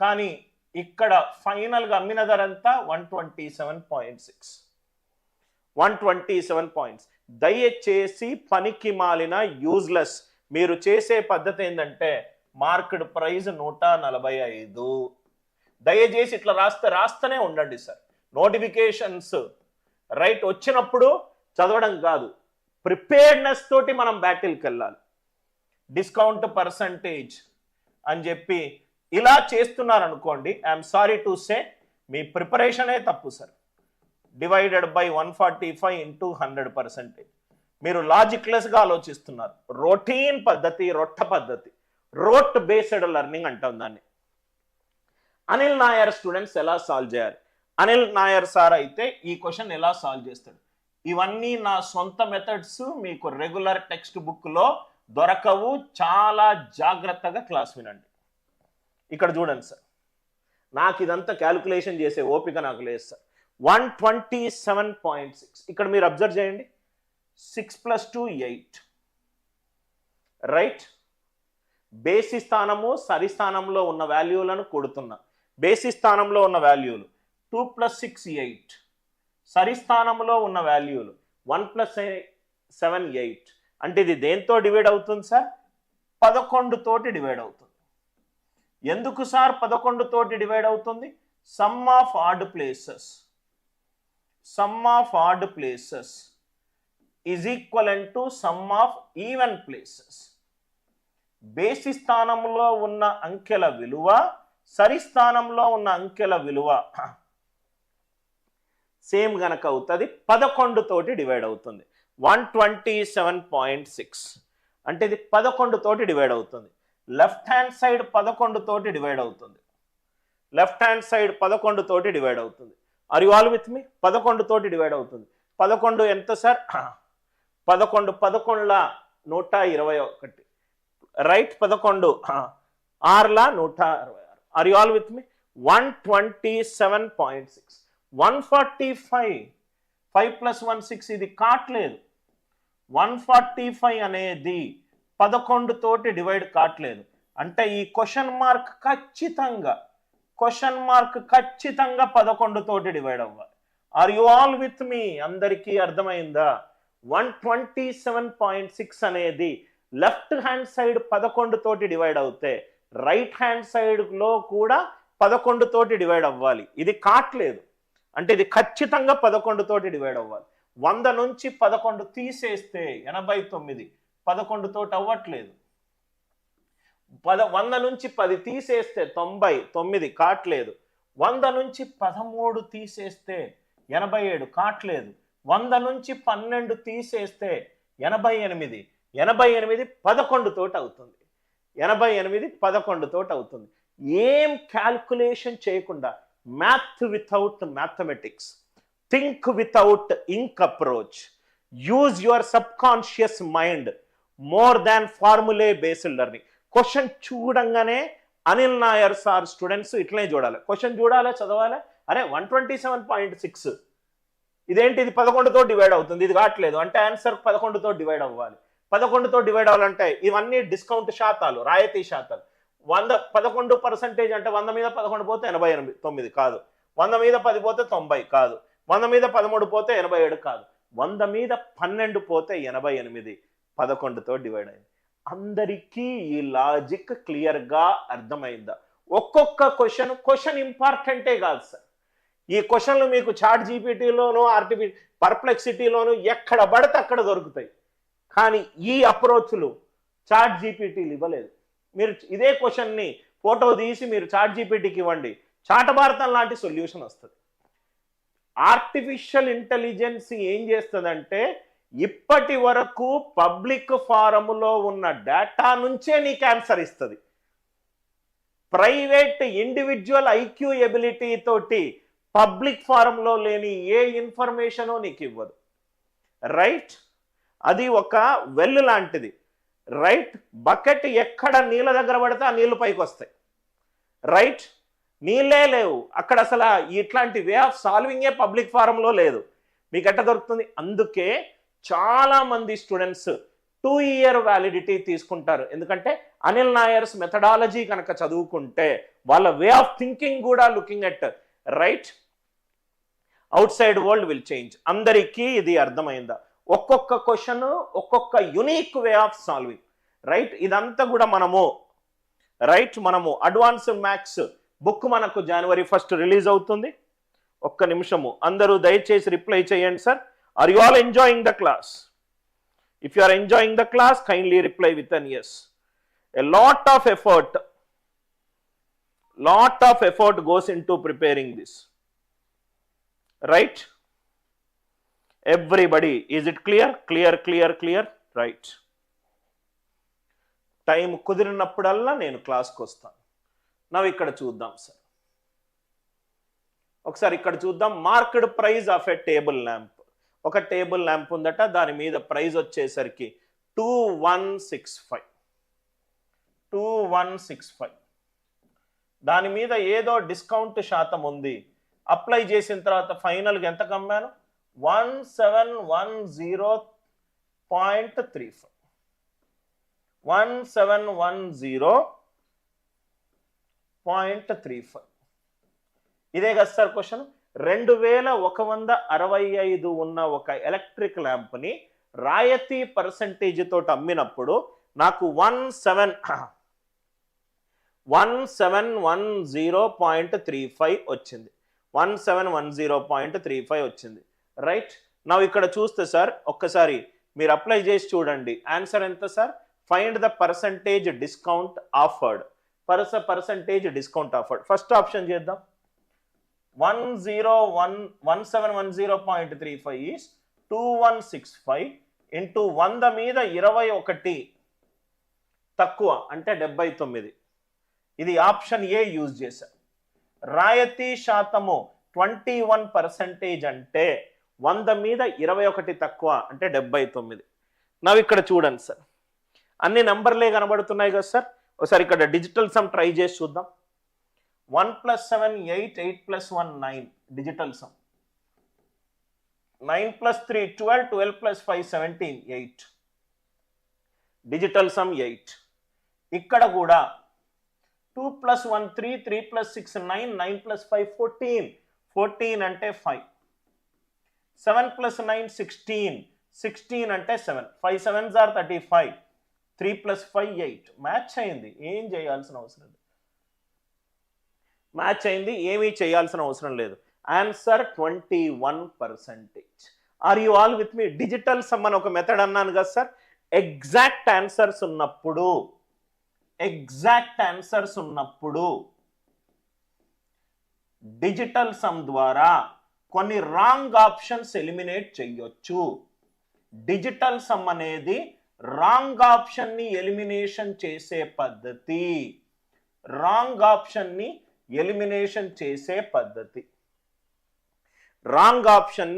Speaker 1: కానీ ఇక్కడ ఫైనల్గా అమ్మిన ధర అంతా 127.6. 127 పాయింట్స్. దయచేసి పనికి మాలిన యూజ్లెస్ మీరు చేసే పద్ధతి ఏంటంటే మార్కెట్ ప్రైస్ 145. దయచేసి ఇట్లా రాస్తూనే ఉండండి సార్. నోటిఫికేషన్స్ రైట్ వచ్చినప్పుడు చదవడం కాదు, ప్రిపేర్డ్నెస్ తోటి మనం బ్యాటిల్కి వెళ్ళాలి. డిస్కౌంట్ పర్సంటేజ్ అని చెప్పి ఇలా చేస్తున్నారు అనుకోండి, ఐఎమ్ సారీ టు సే మీ ప్రిపరేషనే తప్పు సార్. Divided by 145 into 100%. మీరు లాజిక్లెస్గా ఆలోచిస్తున్నారు. రొటీన్ పద్ధతి, రోట్ బేస్డ్ లెర్నింగ్ అంటాం దాన్ని. అనిల్ నాయర్ స్టూడెంట్స్ ఎలా సాల్వ్ చేయాలి? అనిల్ నాయర్ సార్ అయితే ఈ క్వశ్చన్ ఎలా సాల్వ్ చేస్తాడు? ఇవన్నీ నా సొంత మెథడ్స్, మీకు రెగ్యులర్ టెక్స్ట్ బుక్లో దొరకవు. చాలా జాగ్రత్తగా క్లాస్ వినండి. ఇక్కడ చూడండి సార్, నాకు ఇదంతా క్యాలిక్యులేషన్ చేసే ఓపిక నాకు లేదు సార్. 127.6. ఇక్కడ మీరు అబ్జర్వ్ చేయండి, 6 + 2 8, రైట్? బేసి స్థానము సరి స్థానంలో ఉన్న వాల్యూలను కొడుతున్నా. బేసి స్థానంలో ఉన్న వాల్యూలు 2 + 6 8, సరి స్థానంలో ఉన్న వాల్యూలు 1 + 7 8. అంటే ఇది దేంతో డివైడ్ అవుతుంది సార్? 11 తోటి డివైడ్ అవుతుంది. ఎందుకు సార్ 11 తోటి డివైడ్ అవుతుంది? Some of odd places is equivalent to some of even places. బేసి స్థానంలో ఉన్న అంకెల విలువ సరి స్థానంలో ఉన్న అంకెల విలువ సేమ్ గనక అవుతుంది, 11 తోటి డివైడ్ అవుతుంది. 127.6 అంటే ఇది 11 తోటి డివైడ్ అవుతుంది. లెఫ్ట్ హ్యాండ్ సైడ్ 11 తోటి డివైడ్ అవుతుంది. Are you all with me? 11 తోటి డివైడ్ అవుతుంది. 11 ఎంత sir? 11 121, right? 11 6 166. Are you all with me? 127.6. 145 5 + 1 6. ఇది కాట్లేదు. 145 అనేది 11 తోటి డివైడ్ కాట్లేదు. అంటే ఈ క్వశ్చన్ మార్క్ ఖచ్చితంగా 11 తోటి డివైడ్ అవ్వాలి. Are you all with me? అందరికీ అర్థమైందా? 127.6 అనేది లెఫ్ట్ హ్యాండ్ సైడ్ 11 తోటి డివైడ్ అవుతే రైట్ హ్యాండ్ సైడ్ లో కూడా 11 తోటి డివైడ్ అవ్వాలి. ఇది కాట్లేదు అంటే ఇది ఖచ్చితంగా 11 తోటి డివైడ్ అవ్వాలి. 100 నుంచి 11 తీసేస్తే 89, 11 తోటి అవ్వట్లేదు. 100 నుంచి 10 తీసేస్తే 99, కాట్లేదు. 100 నుంచి 13 తీసేస్తే 87, కాట్లేదు. 100 నుంచి 12 తీసేస్తే 88, 11 తోటి అవుతుంది. 11 తోటి అవుతుంది. ఏం క్యాల్కులేషన్ చేయకుండా, math without mathematics, think without ink approach, use your subconscious mind more than formulae based learning. Question చూడంగానే అనిల్ నాయర్ సార్ స్టూడెంట్స్ ఇట్లనే చూడాలి. క్వశ్చన్ చూడాలి, చదవాలి. అరే 127.6 ఇదేంటి? ఇది 11 తో డివైడ్ అవుతుంది, ఇది కావట్లేదు అంటే ఆన్సర్ 11 తో డివైడ్ అవ్వాలి. 11 తో డివైడ్ అవ్వాలంటే ఇవన్నీ డిస్కౌంట్ శాతాలు, రాయితీ శాతాలు. 11% అంటే 100 మీద 11 పోతే 89 కాదు. 100 మీద 10 పోతే 90 కాదు. 100 మీద 13 పోతే 87 కాదు. 100 మీద 12 పోతే 88, 11తో డివైడ్ అయింది. అందరికీ ఈ లాజిక్ క్లియర్గా అర్థమైందా? ఒక్కొక్క క్వశ్చన్ ఇంపార్టెంటే కాదు సార్. ఈ క్వశ్చన్లు మీకు చాట్ జీపీటీలోను, పర్ప్లెక్సిటీలోను ఎక్కడ పడితే అక్కడ దొరుకుతాయి. కానీ ఈ అప్రోచ్లు చాట్ జీపీటీలు ఇవ్వలేదు. మీరు ఇదే క్వశ్చన్ని ఫోటో తీసి మీరు చాట్ జీపీటీకి ఇవ్వండి, చాటభారతం లాంటి సొల్యూషన్ వస్తుంది. ఆర్టిఫిషియల్ ఇంటెలిజెన్స్ ఏం చేస్తుందంటే ఇప్పటి వరకు పబ్లిక్ ఫారములో ఉన్న డేటా నుంచే నీకు ఆన్సర్ ఇస్తుంది. ప్రైవేట్ ఇండివిజువల్ ఐక్యూ ఎబిలిటీ తోటి పబ్లిక్ ఫారంలో లేని ఏ ఇన్ఫర్మేషను నీకు ఇవ్వదు. రైట్, అది ఒక వెల్ లాంటిది. రైట్, బకెట్ ఎక్కడ నీళ్ళ దగ్గర పడితే ఆ నీళ్ళు పైకి వస్తాయి. రైట్, నీళ్ళే లేవు అక్కడ, అసలు ఇట్లాంటి వే ఆఫ్ సాల్వింగే పబ్లిక్ ఫారంలో లేదు. మీకు ఎట్లా దొరుకుతుంది? అందుకే చాలా మంది స్టూడెంట్స్ 2 year వ్యాలిడిటీ తీసుకుంటారు. ఎందుకంటే అనిల్ నాయర్స్ మెథడాలజీ కనుక చదువుకుంటే వాళ్ళ వే ఆఫ్ థింకింగ్ కూడా looking at right outside world will change. అందరికీ ఇది అర్థమైందా? ఒక్కొక్క క్వశ్చన్ ఒక్కొక్క unique way of solving. Right, ఇదంతా కూడా మనము అడ్వాన్స్డ్ మ్యాథ్స్ బుక్ మనకు January 1st రిలీజ్ అవుతుంది. ఒక్క నిమిషము అందరూ దయచేసి రిప్లై చేయండి sir. Are you all enjoying the class? If you are enjoying the class, kindly reply with an yes. A lot of effort goes into preparing this. Right? Everybody, is it clear? Clear? Right. Time కుదిరినప్పుడల్లా నేను క్లాస్కి వస్తాను. Now ఇక్కడ చూద్దాం సార్. ఒకసారి ఇక్కడ చూద్దాం. Market price of a table lamp. ఒక టేబుల్ ల్యాంప్ ఉందట, దాని మీద ప్రైస్ వచ్చేసరికి 2165. దాని మీద ఏదో డిస్కౌంట్ శాతం ఉంది. అప్లై చేసిన తర్వాత ఫైనల్గా ఎంత కమ్మాను? 1710.35. 1710.35. ఇదే కదా సార్ క్వశ్చన్. 2165 ఉన్న ఒక ఎలక్ట్రిక్ ల్యాంప్ని రాయతీ పర్సంటేజ్ తోటి అమ్మినప్పుడు నాకు 1710.35 వచ్చింది. 1710.35 వచ్చింది. రైట్, నా ఇక్కడ చూస్తే సార్ ఒక్కసారి మీరు అప్లై చేసి చూడండి. ఆన్సర్ ఎంత sir? Find the percentage discount offered. Percentage discount offered. First option చేద్దాం. 1710.35 is 2165 into 100 మీద 21 తక్కువ అంటే 79. ఇది ఆప్షన్ ఏ యూజ్ చేశారు. రాయతీ శాతము 21% అంటే 100 మీద 21 తక్కువ అంటే 79. నా ఇక్కడ చూడండి సార్, అన్ని నంబర్లే కనబడుతున్నాయి కదా సార్. ఒకసారి ఇక్కడ డిజిటల్ సమ్ ట్రై చేసి చూద్దాం. 1 + 7 8, 8 + 1 9 డిజిటల్ సమ్. 9 + 3 12, 12 + 5 17 8 digital sum 8. ఇక్కడ కూడా 2 + 1 3, 3 + 6 9, 9 + 5 14, 14 అంటే 5. 7 + 9 16, 16 అంటే 7. 5 7s are 35, 3 + 5 8. మ్యాచ్ అయింది, ఏం చేయాల్సిన అవసరం లేదు. మ్యాచ్ అయింది, ఏమీ చేయాల్సిన అవసరం లేదు. Answer 21%. Are you all with me? Digital sum అని ఒక మెథడ్ అన్నాను కదా సార్. ఎగ్జాక్ట్ ఆన్సర్స్ ఉన్నప్పుడు డిజిటల్ సమ్ ద్వారా కొన్ని రాంగ్ ఆప్షన్స్ ఎలిమినేట్ చేయొచ్చు. డిజిటల్ సమ్ అనేది రాంగ్ ఆప్షన్ ని ఎలిమినేషన్ చేసే పద్ధతి. రాంగ్ ఆప్షన్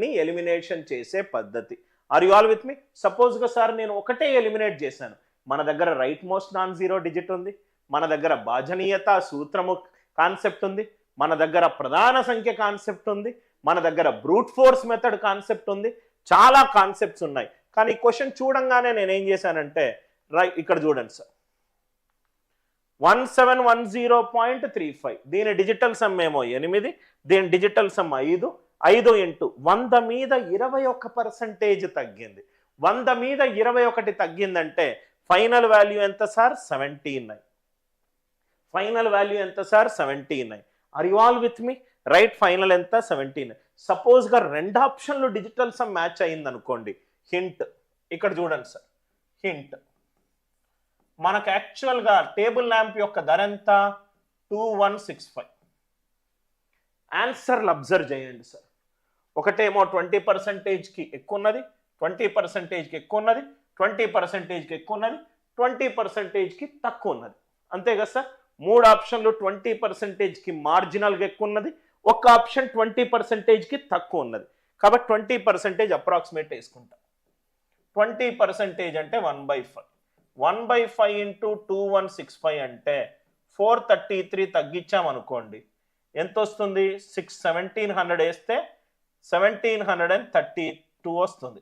Speaker 1: ని ఎలిమినేషన్ చేసే పద్ధతి. Are you all with me? Suppose గా సార్ నేను ఒకటే ఎలిమినేట్ చేశాను. మన దగ్గర right most non zero digit ఉంది, మన దగ్గర భాజనీయత సూత్రము కాన్సెప్ట్ ఉంది, మన దగ్గర ప్రధాన సంఖ్య కాన్సెప్ట్ ఉంది, మన దగ్గర బ్రూట్ ఫోర్స్ మెథడ్ కాన్సెప్ట్ ఉంది, చాలా కాన్సెప్ట్స్ ఉన్నాయి. కానీ క్వశ్చన్ చూడంగానే నేను ఏం చేశానంటే రైట్ ఇక్కడ చూడండి సార్, 1710.35 దీని డిజిటల్ సమ్ ఏమో 8, దీని డిజిటల్ సమ్ 5. 5 ఇంటూ 100 మీద 21% తగ్గింది. 100 మీద 21 తగ్గిందంటే ఫైనల్ వాల్యూ ఎంత సార్? 79. ఫైనల్ వాల్యూ ఎంత sir? 79. Are you all with me? Right, final ఎంత? 79. సపోజ్ గా రెండు ఆప్షన్లు డిజిటల్ సమ్ మ్యాచ్ అయింది అనుకోండి. హింట్ ఇక్కడ చూడండి సార్, హింట్ మనకు యాక్చువల్గా టేబుల్ ల్యాంప్ యొక్క ధర ఎంత 2165. ఆన్సర్లు అబ్జర్వ్ చేయండి సార్. ఒకటేమో 20%కి ఎక్కువ ఉన్నది, 20%కి ఎక్కువ ఉన్నది, 20%కి ఎక్కువ ఉన్నది, 20%కి తక్కువ ఉన్నది. అంతే కదా సార్. 3 ఆప్షన్లు 20%కి మార్జినల్గా ఎక్కువ ఉన్నది, ఒక ఆప్షన్ 20%కి తక్కువ ఉన్నది. కాబట్టి 20% అప్రాక్సిమేట్ వేసుకుంటాం. 20% అంటే 1/5. 1/5 ఇంటూ 2165 అంటే 433 తగ్గించామనుకోండి ఎంత వస్తుంది? 1700 వేస్తే 1732 వస్తుంది.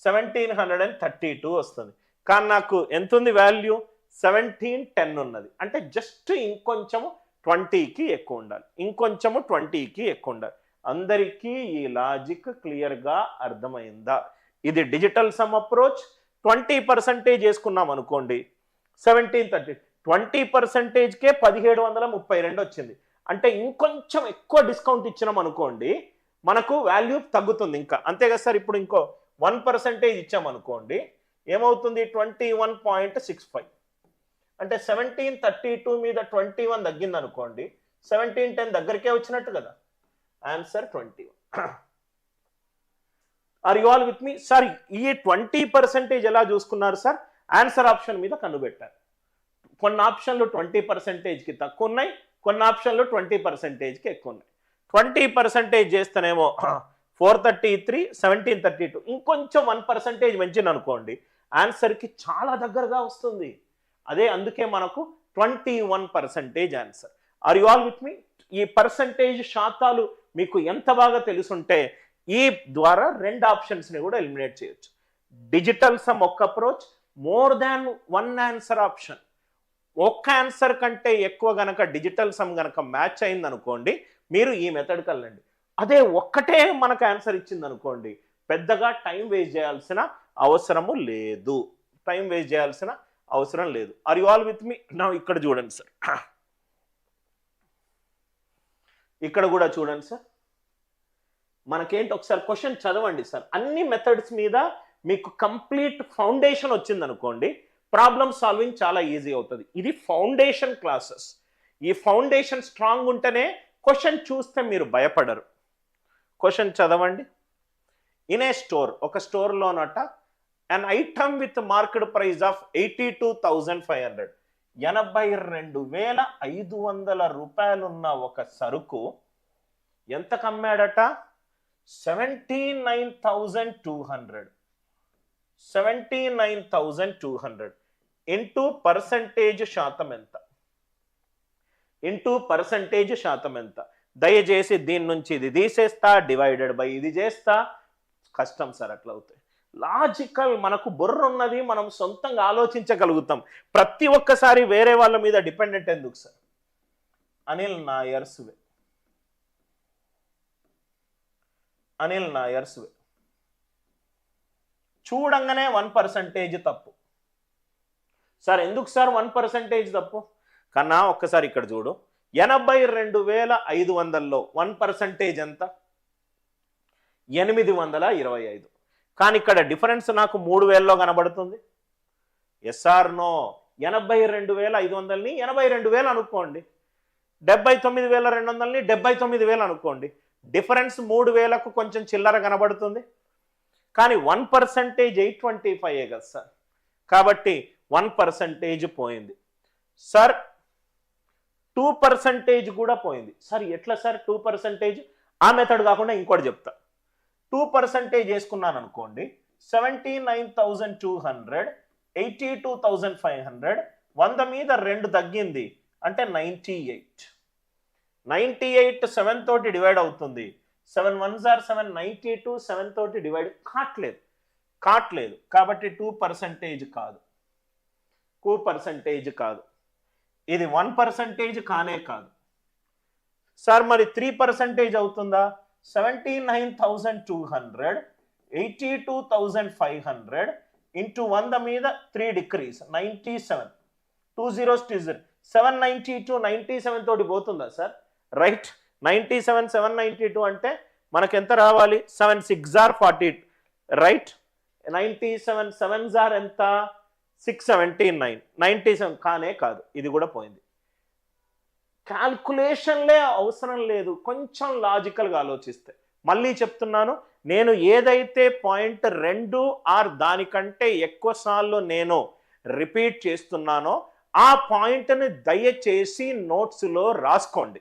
Speaker 1: 1732 వస్తుంది. కానీ నాకు ఎంత ఉంది వాల్యూ? 1710 ఉన్నది. అంటే జస్ట్ ఇంకొంచెము 20కి ఎక్కువ ఉండాలి, ఇంకొంచెము 20కి ఎక్కువ ఉండాలి. అందరికీ ఈ లాజిక్ క్లియర్గా అర్థమైందా? ఇది డిజిటల్ సమ్ అప్రోచ్. 20% వేసుకున్నాం అనుకోండి 1730, 20%కే 1732 వచ్చింది. అంటే ఇంకొంచెం ఎక్కువ డిస్కౌంట్ ఇచ్చినాం అనుకోండి మనకు వాల్యూ తగ్గుతుంది ఇంకా. అంతే కదా సార్. ఇప్పుడు ఇంకో 1% ఇచ్చామనుకోండి ఏమవుతుంది? 21.65. అంటే 1732 మీద 21 తగ్గింది అనుకోండి 1710 దగ్గరికే వచ్చినట్టు కదా. Answer 21. Are you all with me? Sir ఈ 20% ఎలా చూసుకున్నారు సార్? ఆన్సర్ ఆప్షన్ మీద కనుబెట్టారు. కొన్ని ఆప్షన్లు 20%కి తక్కువ ఉన్నాయి, కొన్ని ఆప్షన్లు 20%కి ఎక్కువ ఉన్నాయి. 20% చేస్తేనేమో 433, 1732, ఇంకొంచెం 1% పెంచింది అనుకోండి ఆన్సర్కి చాలా దగ్గరగా వస్తుంది. అదే అందుకే మనకు 21% answer. Are you all with me? ఈ పర్సంటేజ్ శాతాలు మీకు ఎంత బాగా తెలుసుంటే ఈ ద్వారా 2 ఆప్షన్స్ని కూడా ఎలిమినేట్ చేయొచ్చు. డిజిటల్ సమ్ ఒక్క approach, more than 1 answer option. ఒక్క ఆన్సర్ కంటే ఎక్కువ గనక డిజిటల్ సమ్ గనక మ్యాచ్ అయింది అనుకోండి మీరు ఈ మెథడ్కి వెళ్ళండి. అదే ఒక్కటే మనకు ఆన్సర్ ఇచ్చింది అనుకోండి పెద్దగా టైం వేస్ట్ చేయాల్సిన అవసరము లేదు. టైం వేస్ట్ చేయాల్సిన అవసరం లేదు. ఆర్ యు ఆల్ విత్ మీ? నా ఇక్కడ చూడండి సార్, ఇక్కడ కూడా చూడండి సార్. మనకేంటి ఒకసారి క్వశ్చన్ చదవండి సార్. అన్ని మెథడ్స్ మీద మీకు కంప్లీట్ ఫౌండేషన్ వచ్చింది అనుకోండి ప్రాబ్లమ్ సాల్వింగ్ చాలా ఈజీ అవుతుంది. ఇది ఫౌండేషన్ క్లాసెస్. ఈ ఫౌండేషన్ స్ట్రాంగ్ ఉంటేనే క్వశ్చన్ చూస్తే మీరు భయపడరు. క్వశ్చన్ చదవండి. ఇన్ ఏ స్టోర్, ఒక స్టోర్లోనట an item with market price of 82,500, 82,500 రూపాయలున్న ఒక సరుకు ఎంత కమ్మాడట? 79,200. 79,200 ఇంటూ పర్సంటేజ్ శాతం ఎంత? ఇంటూ పర్సంటేజ్ శాతం ఎంత? దయచేసి దీని నుంచి ఇది తీసేస్తా, డివైడెడ్ బై ఇది చేస్తా. కష్టం సార్ అట్లా అవుతాయి. లాజికల్ మనకు బుర్ర ఉన్నది, మనం సొంతంగా ఆలోచించగలుగుతాం. ప్రతి ఒక్కసారి వేరే వాళ్ళ మీద డిపెండెంట్ ఎందుకు సార్? అనిల్ నాయర్స్ వే. అనిల్ నాయర్స్ వే. చూడంగానే 1% తప్పు సార్. ఎందుకు సార్ 1% తప్పు? కన్నా ఒక్కసారి ఇక్కడ చూడు. 82,500లో 1% ఎంత? 825. కానీ ఇక్కడ డిఫరెన్స్ నాకు 3,000లో కనబడుతుంది. SR no? 82,500ని 82,000 అనుకోండి, 79,200ని 79,000 అనుకోండి. డిఫరెన్స్ 3,000కు కొంచెం చిల్లర కనబడుతుంది. కానీ 1% 825 కదా సార్. కాబట్టి 1% పోయింది సార్. 2% కూడా పోయింది సార్. ఎట్లా సార్ 2%? ఆ మెథడ్ కాకుండా ఇంకోటి చెప్తా. 2% వేసుకున్నాను అనుకోండి 79,200, 82,500, 100 మీద 2 తగ్గింది అంటే 98. 98 7 తోటి డివైడ్ అవుతుంది. 7 1s are 7, 92 7 తోటి డివైడ్ కాట్లేదు. కాబట్టి 2% కాదు. 2% కాదు. ఇది 1% కానే కాదు సార్. మరి 3% అవుతుందా? 79,200, 82,500 ఇంటూ 100 మీద 3 డిక్రీస్ 97. 2 zeros 2 0. 792 97 తోటి పోతుందా సార్? రైట్. 97 792 అంటే మనకు ఎంత రావాలి? 7 6 are 40. రైట్. 97 7s are ఎంత? 679, 97 కానే కాదు, ఇది కూడా పోయింది. క్యాల్కులేషన్లే అవసరం లేదు, కొంచెం లాజికల్గా ఆలోచిస్తే. మళ్ళీ చెప్తున్నాను, నేను ఏదైతే పాయింట్ 2 ఆర్ దానికంటే ఎక్కువ సార్లు నేను రిపీట్ చేస్తున్నానో ఆ పాయింట్ని దయచేసి నోట్స్లో రాసుకోండి.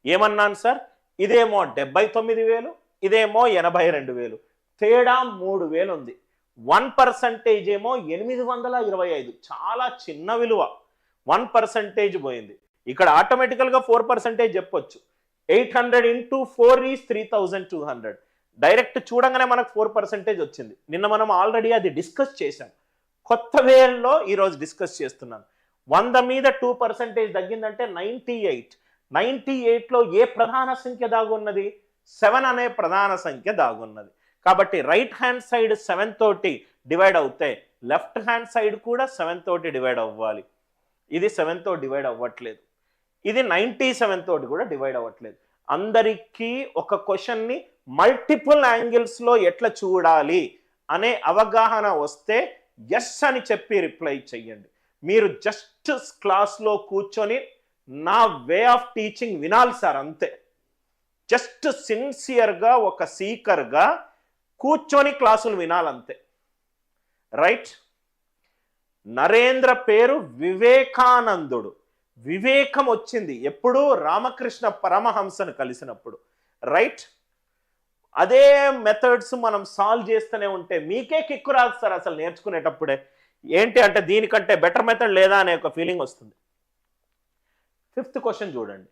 Speaker 1: ఏమన్నాను సార్? ఇదేమో 79,000, ఇదేమో 82,000, తేడా 3,000 ఉంది. 1% ఏమో 825, చాలా చిన్న విలువ. 1% పోయింది. ఇక్కడ ఆటోమేటికల్గా 4% చెప్పొచ్చు. 800 into 4 is 3,200. డైరెక్ట్ చూడంగానే మనకు 4% వచ్చింది. నిన్న మనం ఆల్రెడీ అది డిస్కస్ చేశాం. కొత్త వేలో ఈరోజు డిస్కస్ చేస్తున్నాను. 100 మీద 2% తగ్గిందంటే 98. 98లో ఏ ప్రధాన సంఖ్య దాగున్నది? 7 అనే ప్రధాన సంఖ్య దాగున్నది. కాబట్టి రైట్ హ్యాండ్ సైడ్ 7 తోటి డివైడ్ అవుతే లెఫ్ట్ హ్యాండ్ సైడ్ కూడా 7 తోటి డివైడ్ అవ్వాలి. ఇది 7 తో డివైడ్ అవ్వట్లేదు, ఇది 97 తోటి కూడా డివైడ్ అవ్వట్లేదు. అందరికీ ఒక క్వశ్చన్ని మల్టిపుల్ యాంగిల్స్లో ఎట్లా చూడాలి అనే అవగాహన వస్తే ఎస్ అని చెప్పి రిప్లై చెయ్యండి. మీరు జస్ట్ క్లాస్లో కూర్చొని నా వే ఆఫ్ టీచింగ్ వినాలి సార్, అంతే. జస్ట్ సిన్సియర్గా ఒక సీకర్గా కూర్చొని క్లాసులు వినాలంతే. రైట్? నరేంద్ర పేరు వివేకానందుడు. వివేకం వచ్చింది ఎప్పుడు? రామకృష్ణ పరమహంసను కలిసినప్పుడు. రైట్? అదే మెథడ్స్ మనం సాల్వ్ చేస్తూనే ఉంటే మీకే కిక్కు రాదు సార్ అసలు నేర్చుకునేటప్పుడే. ఏంటి అంటే దీనికంటే బెటర్ మెథడ్ లేదా అనే ఒక ఫీలింగ్ వస్తుంది. 5th క్వశ్చన్ చూడండి.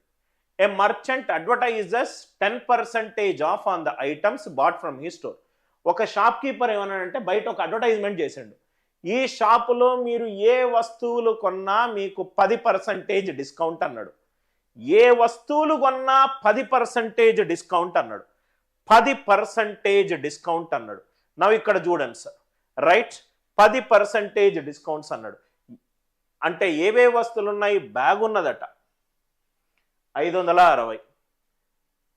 Speaker 1: ఏ merchant advertises 10% of on the items bought from he store. ఒక షాప్ కీపర్ ఏమన్నాడంటే బయట ఒక అడ్వర్టైజ్మెంట్ చేసిండు. ఈ షాపులో మీరు ఏ వస్తువులు కొన్నా మీకు 10% డిస్కౌంట్ అన్నాడు. ఏ వస్తువులు కొన్నా 10% డిస్కౌంట్ అన్నాడు. 10% డిస్కౌంట్ అన్నాడు. నవ్వు ఇక్కడ చూడండి సార్. రైట్? 10% డిస్కౌంట్స్ అన్నాడు. అంటే ఏవే వస్తువులు ఉన్నాయి? బ్యాగ్ ఉన్నదట 560,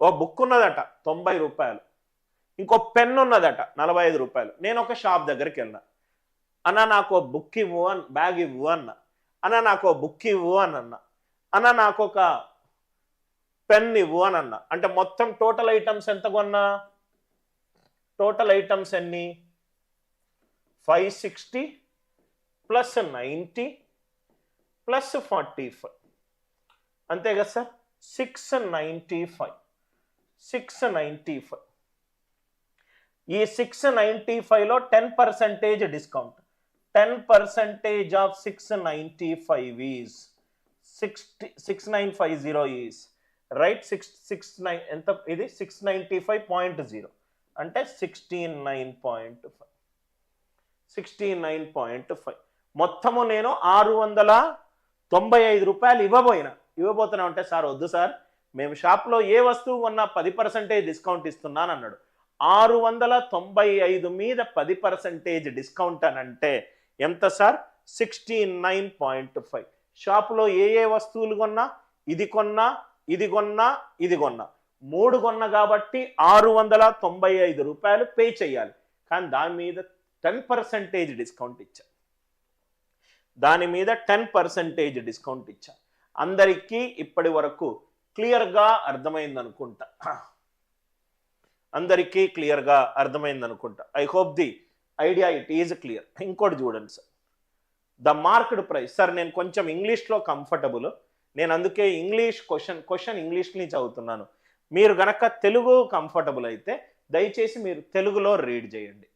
Speaker 1: ఓ బుక్ ఉన్నదట 90 రూపాయలు, ఇంకో పెన్ ఉన్నదట 45 రూపాయలు. నేను ఒక షాప్ దగ్గరికి వెళ్ళినా, అన్న నాకు బుక్ ఇవ్వు అని, బ్యాగ్ ఇవ్వు అన్న. అన్న నాకు బుక్ ఇవ్వు అని అన్న. అన్న నాకు ఒక పెన్ ఇవ్వు అని అన్న. అంటే మొత్తం టోటల్ ఐటమ్స్ ఎంత కొన్నా? టోటల్ ఐటమ్స్ ఎన్ని? 560 ప్లస్ 90 ప్లస్ 45, అంతే కదా సార్? 695. 695. ఈ 695లో 10% discount. 10% of 695 is 6950 is right. 669 ఎంత? ఇది 695.0 అంటే 69.5. 69.5. మొత్తము నేను 695 రూపాయలు ఇవ్వబోతున్నా అంటే సార్ వద్దు సార్, మేము షాప్లో ఏ వస్తువు కొన్నా 10% డిస్కౌంట్ ఇస్తున్నాను అన్నాడు. 695 మీద 10% డిస్కౌంట్ అని అంటే ఎంత సార్? 69.5. షాపులో ఏ వస్తువులు కొన్నా, ఇది కొన్నా, ఇది కొన్నా, ఇది కొన్నా, 3 కొన్నా కాబట్టి 695 రూపాయలు పే చేయాలి. కానీ దాని మీద 10% డిస్కౌంట్ ఇచ్చా. దాని మీద 10% డిస్కౌంట్ ఇచ్చా. అందరికీ ఇప్పటి వరకు క్లియర్గా అర్థమైంది అనుకుంటా. అందరికీ క్లియర్గా అర్థమైంది అనుకుంటా. I hope the idea it is clear. ఇంకోటి చూడండి sir, the market price. Sir నేను కొంచెం ఇంగ్లీష్లో కంఫర్టబుల్, నేను అందుకే ఇంగ్లీష్ క్వశ్చన్ ఇంగ్లీష్ని చదువుతున్నాను. మీరు గనక తెలుగు కంఫర్టబుల్ అయితే దయచేసి మీరు తెలుగులో రీడ్ చేయండి.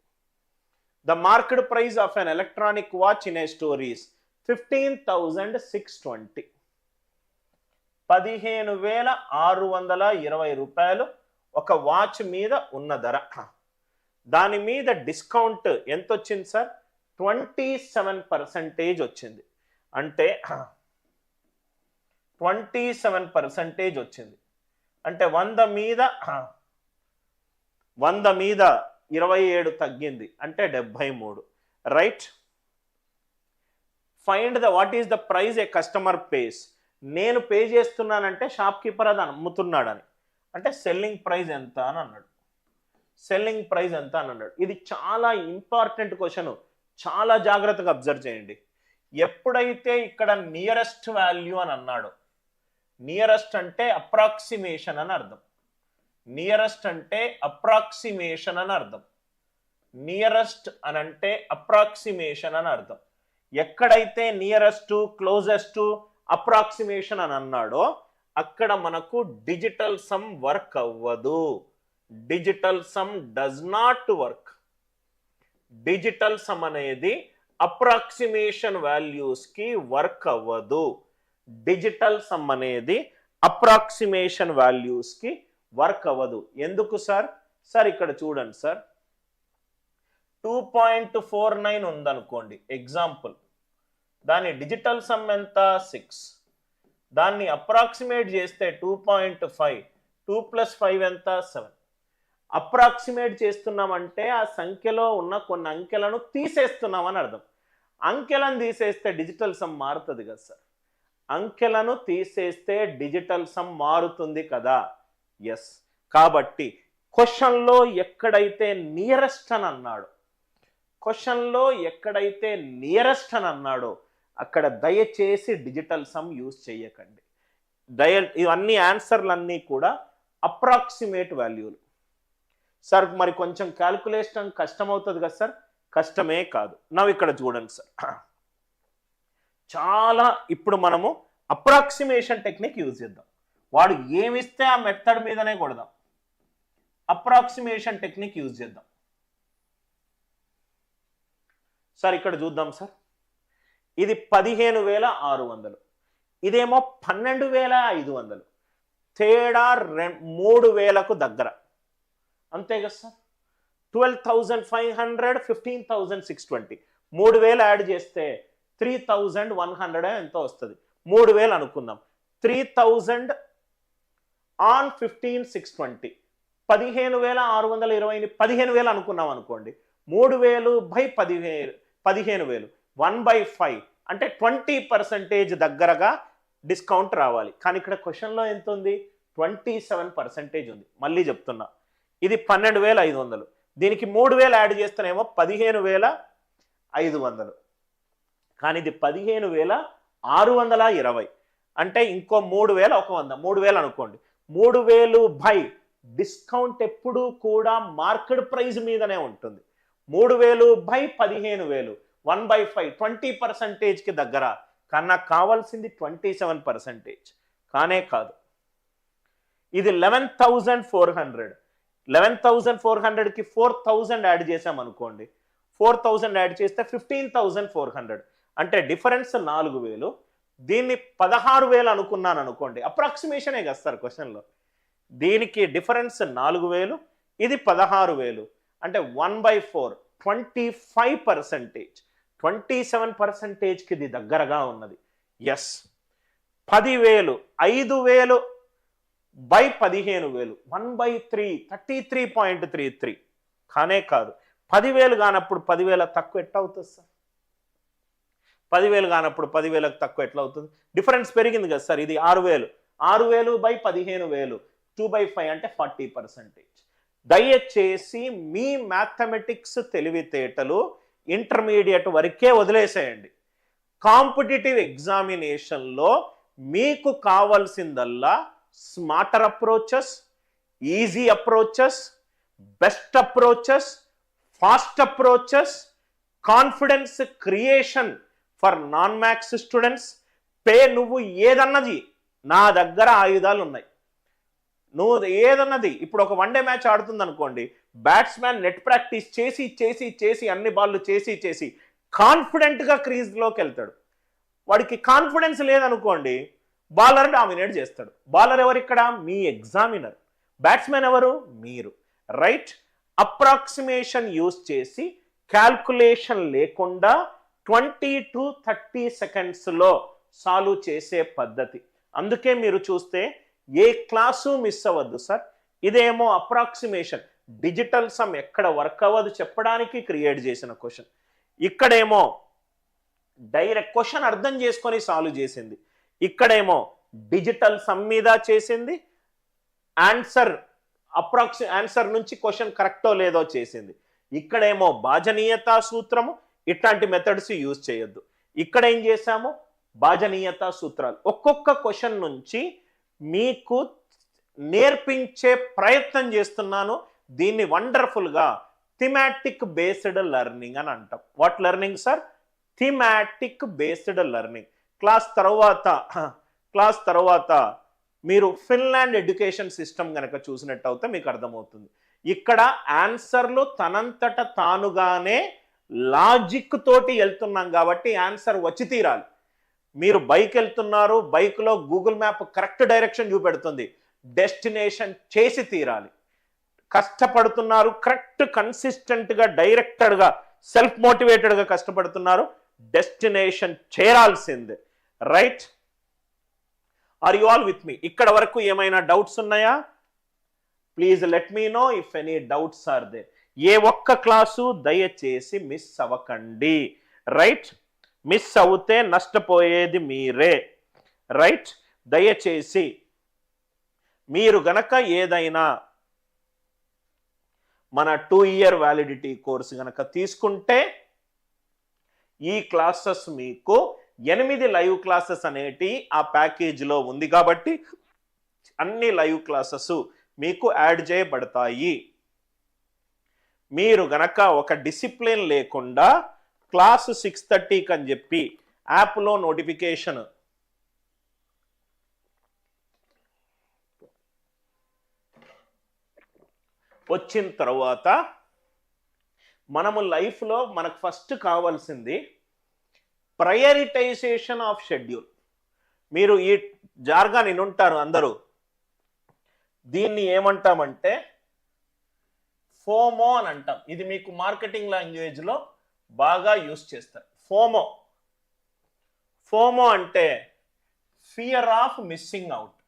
Speaker 1: The market price of an electronic watch in a store is 15,620. 15,620 రూపాయలు ఒక వాచ్ మీద ఉన్న ధర. దాని మీద డిస్కౌంట్ ఎంత వచ్చింది సార్? 27% వచ్చింది. అంటే 27% వచ్చింది. అంటే 100 మీద 27 తగ్గింది అంటే 73. Right? Find the what is the price a customer pays. నేను పే చేస్తున్నానంటే షాప్ కీపర్ అది అమ్ముతున్నాడని, అంటే సెల్లింగ్ ప్రైస్ ఎంత అని అన్నాడు. సెల్లింగ్ ప్రైస్ ఎంత అని అన్నాడు. ఇది చాలా ఇంపార్టెంట్ క్వశ్చన్. చాలా జాగ్రత్తగా అబ్జర్వ్ చేయండి. ఎప్పుడైతే ఇక్కడ నియరెస్ట్ వాల్యూ అని అన్నాడో, నియరెస్ట్ అంటే అప్రాక్సిమేషన్ అని అర్థం. నియరెస్ట్ అంటే అప్రాక్సిమేషన్ అని అర్థం. నియరెస్ట్ అని అంటే అప్రాక్సిమేషన్ అని అర్థం. ఎక్కడైతే నియరెస్ట్, క్లోజెస్ట్, అప్రాక్సిమేషన్ అని అన్నాడో అక్కడ మనకు డిజిటల్ సమ్ వర్క్ అవ్వదు. Digital sum does not work. Digital sum అనేది అప్రాక్సిమేషన్ వాల్యూస్ కి వర్క్ అవ్వదు. డిజిటల్ సమ్ అనేది అప్రాక్సిమేషన్ వాల్యూస్ కి వర్క్ అవ్వదు. ఎందుకు సార్? సార్ ఇక్కడ చూడండి సార్, 2.49 ఉందనుకోండి ఎగ్జాంపుల్. దాని డిజిటల్ సమ్ ఎంత? 6. దాన్ని అప్రాక్సిమేట్ చేస్తే 2.5, 2 + 5 ఎంత? 7. అప్రాక్సిమేట్ చేస్తున్నామంటే ఆ సంఖ్యలో ఉన్న కొన్ని అంకెలను తీసేస్తున్నాం అని అర్థం. అంకెలను తీసేస్తే డిజిటల్ సమ్ మారుతుంది కదా సార్? అంకెలను తీసేస్తే డిజిటల్ సమ్ మారుతుంది కదా? ఎస్. కాబట్టి క్వశ్చన్లో ఎక్కడైతే నియరెస్ట్ అని అన్నాడో, క్వశ్చన్లో ఎక్కడైతే నియరెస్ట్ అని అన్నాడో అక్కడ దయచేసి డిజిటల్ సమ్ యూజ్ చేయకండి. ఇవన్నీ ఆన్సర్లన్నీ కూడా అప్రాక్సిమేట్ వాల్యూలు. సార్ మరి కొంచెం క్యాల్కులేషన్ కష్టం అవుతుంది కదా సార్? కష్టమే కాదు. నవ్వు ఇక్కడ చూడండి సార్, చాలా ఇప్పుడు మనము అప్రాక్సిమేషన్ టెక్నిక్ యూజ్ చేద్దాం. వాడు ఏమిస్తే ఆ మెథడ్ మీదనే కొడదాం. అప్రాక్సిమేషన్ టెక్నిక్ యూజ్ చేద్దాం సార్. ఇక్కడ చూద్దాం సార్, ఇది 15,600, ఇదేమో 12,500. తేడా 3,000కు దగ్గర, అంతే కదా సార్? 12,500, 15,620. 3,000 యాడ్ చేస్తే 3,100 ఎంతో వస్తుంది. 3,000 అనుకుందాం. 3,000 ఆన్ 15,620. 15,620ని 15,000 అనుకున్నాం అనుకోండి. 3,000/15,000 1/5 అంటే 20% దగ్గరగా డిస్కౌంట్ రావాలి. కానీ ఇక్కడ క్వశ్చన్లో ఎంత ఉంది? 27% ఉంది. మళ్ళీ చెప్తున్నా, ఇది 12,500, దీనికి 3,000 యాడ్ చేస్తేనేమో 15,500, కానీ ఇది 15,620. అంటే ఇంకో 3,000, 3,000 అనుకోండి. 3,000 డిస్కౌంట్ ఎప్పుడు కూడా మార్కెట్ ప్రైస్ మీదనే ఉంటుంది. 3,000/15,000 1/5 20%కి దగ్గర. కన్నా కావాల్సింది 27%. కానే కాదు. ఇది 11,400. 11,400కి 4,000 యాడ్ చేసాం అనుకోండి. 4,000 యాడ్ చేస్తే 15,400. అంటే డిఫరెన్స్ 4,000. దీన్ని 16,000 అనుకున్నాను అనుకోండి. అప్రాక్సిమేషనే కదా సార్ క్వశ్చన్లో. దీనికి డిఫరెన్స్ 4,000, ఇది 16,000. అంటే 1/4 25%. 27%కి ఇది దగ్గరగా ఉన్నది. ఎస్. 10,000 5,000/15,000 1/3 33.33. కానే కాదు. 10,000 కానప్పుడు 10,000 తక్కువ ఎట్లా అవుతుంది సార్? 10,000 కానప్పుడు 10,000కు తక్కువ ఎట్లా అవుతుంది? డిఫరెన్స్ పెరిగింది కదా సార్. ఇది 6,000. 6,000/15,000 2/5 అంటే 40%. దయచేసి మీ మ్యాథమెటిక్స్ తెలివితేటలు ఇంటర్మీడియట్ వరకే వదిలేసేయండి. కాంపిటిటివ్ ఎగ్జామినేషన్లో మీకు కావాల్సిందల్లా smarter approaches, easy approaches, best approaches, fast approaches, confidence creation for non maths students. నువ్వు ఏదన్నది నా దగ్గర ఆయుధాలు ఉన్నాయి. నువ్వు ఏదన్నది ఇప్పుడు ఒక వన్డే మ్యాచ్ ఆడుతుంది అనుకోండి. బ్యాట్స్మెన్ నెట్ ప్రాక్టీస్ చేసి చేసి చేసి అన్ని బాళ్ళు చేసి చేసి కాన్ఫిడెంట్గా క్రీజ్లోకి వెళ్తాడు. వాడికి కాన్ఫిడెన్స్ లేదనుకోండి, బౌలర్ డామినేట్ చేస్తాడు. బౌలర్ ఎవరు ఇక్కడ? మీ ఎగ్జామినర్. బ్యాట్స్మెన్ ఎవరు? మీరు. రైట్. అప్రాక్సిమేషన్ యూజ్ చేసి క్యాల్కులేషన్ లేకుండా 20 to 30 సెకండ్స్లో సాల్వ్ చేసే పద్ధతి. అందుకే మీరు చూస్తే ఏ క్లాసు మిస్ అవ్వద్దు సార్. ఇదేమో అప్రాక్సిమేషన్, డిజిటల్ సమ్ ఎక్కడ వర్క్ అవ్వదు చెప్పడానికి క్రియేట్ చేసిన క్వశ్చన్. ఇక్కడేమో డైరెక్ట్ క్వశ్చన్ అర్థం చేసుకొని సాల్వ్ చేసింది. ఇక్కడేమో డిజిటల్ సమ్ మీద చేసింది. ఆన్సర్ నుంచి క్వశ్చన్ కరెక్టో లేదో చేసింది. ఇక్కడేమో భాజనీయతా సూత్రము, ఇట్లాంటి మెథడ్స్ యూజ్ చేయొద్దు. ఇక్కడ ఏం చేశాము, భాజనీయత సూత్రాలు ఒక్కొక్క క్వశ్చన్ నుంచి మీకు నేర్పించే ప్రయత్నం చేస్తున్నాను. దీన్ని వండర్ఫుల్గా థిమాటిక్ బేస్డ్ లెర్నింగ్ అని అంటాం. What learning sir? Thematic based learning. Class తర్వాత మీరు ఫిన్లాండ్ ఎడ్యుకేషన్ సిస్టమ్ కనుక చూసినట్టయితే మీకు అర్థమవుతుంది. ఇక్కడ ఆన్సర్లు తనంతట తానుగానే లాజిక్ తోటి వెళ్తున్నాం కాబట్టి ఆన్సర్ వచ్చి తీరాలి. మీరు బైక్ వెళ్తున్నారు, బైక్లో గూగుల్ మ్యాప్ కరెక్ట్ డైరెక్షన్ చూపెడుతుంది, డెస్టినేషన్ చేసి తీరాలి. కష్టపడుతున్నారు, కరెక్ట్ కన్సిస్టెంట్గా డైరెక్టెడ్గా సెల్ఫ్ మోటివేటెడ్గా కష్టపడుతున్నారు, డెస్టినేషన్ చేరాల్సిందే. Right? Are you all with me? ఇక్కడ వరకు ఏమైనా డౌట్స్ ఉన్నాయా? Please let me know if any doubts are there. ఏ ఒక్క క్లాసు దయచేసి మిస్ అవ్వకండి. రైట్? మిస్ అవుతే నష్టపోయేది మీరే. రైట్? దయచేసి మీరు గనక ఏదైనా మన 2 year వ్యాలిడిటీ కోర్సు గనక తీసుకుంటే ఈ క్లాసెస్ మీకు 8 లైవ్ క్లాసెస్ అనేటి ఆ ప్యాకేజీలో ఉంది కాబట్టి అన్ని లైవ్ క్లాసెస్ మీకు యాడ్ చేయబడతాయి. మీరు గనక ఒక డిసిప్లిన్ లేకుండా క్లాసు 6:30కి అని చెప్పి యాప్లో నోటిఫికేషన్ వచ్చిన తర్వాత మనము లైఫ్లో మనకు ఫస్ట్ కావాల్సింది ప్రయారిటైజేషన్ ఆఫ్ షెడ్యూల్. మీరు ఈ జార్గాన్ వినుంటారు అందరూ. దీన్ని ఏమంటామంటే ఫోమో అని అంటాం. ఇది మీకు మార్కెటింగ్ లాంగ్వేజ్లో బాగా యూస్ చేస్తారు. ఫోమో అంటే fear of missing out.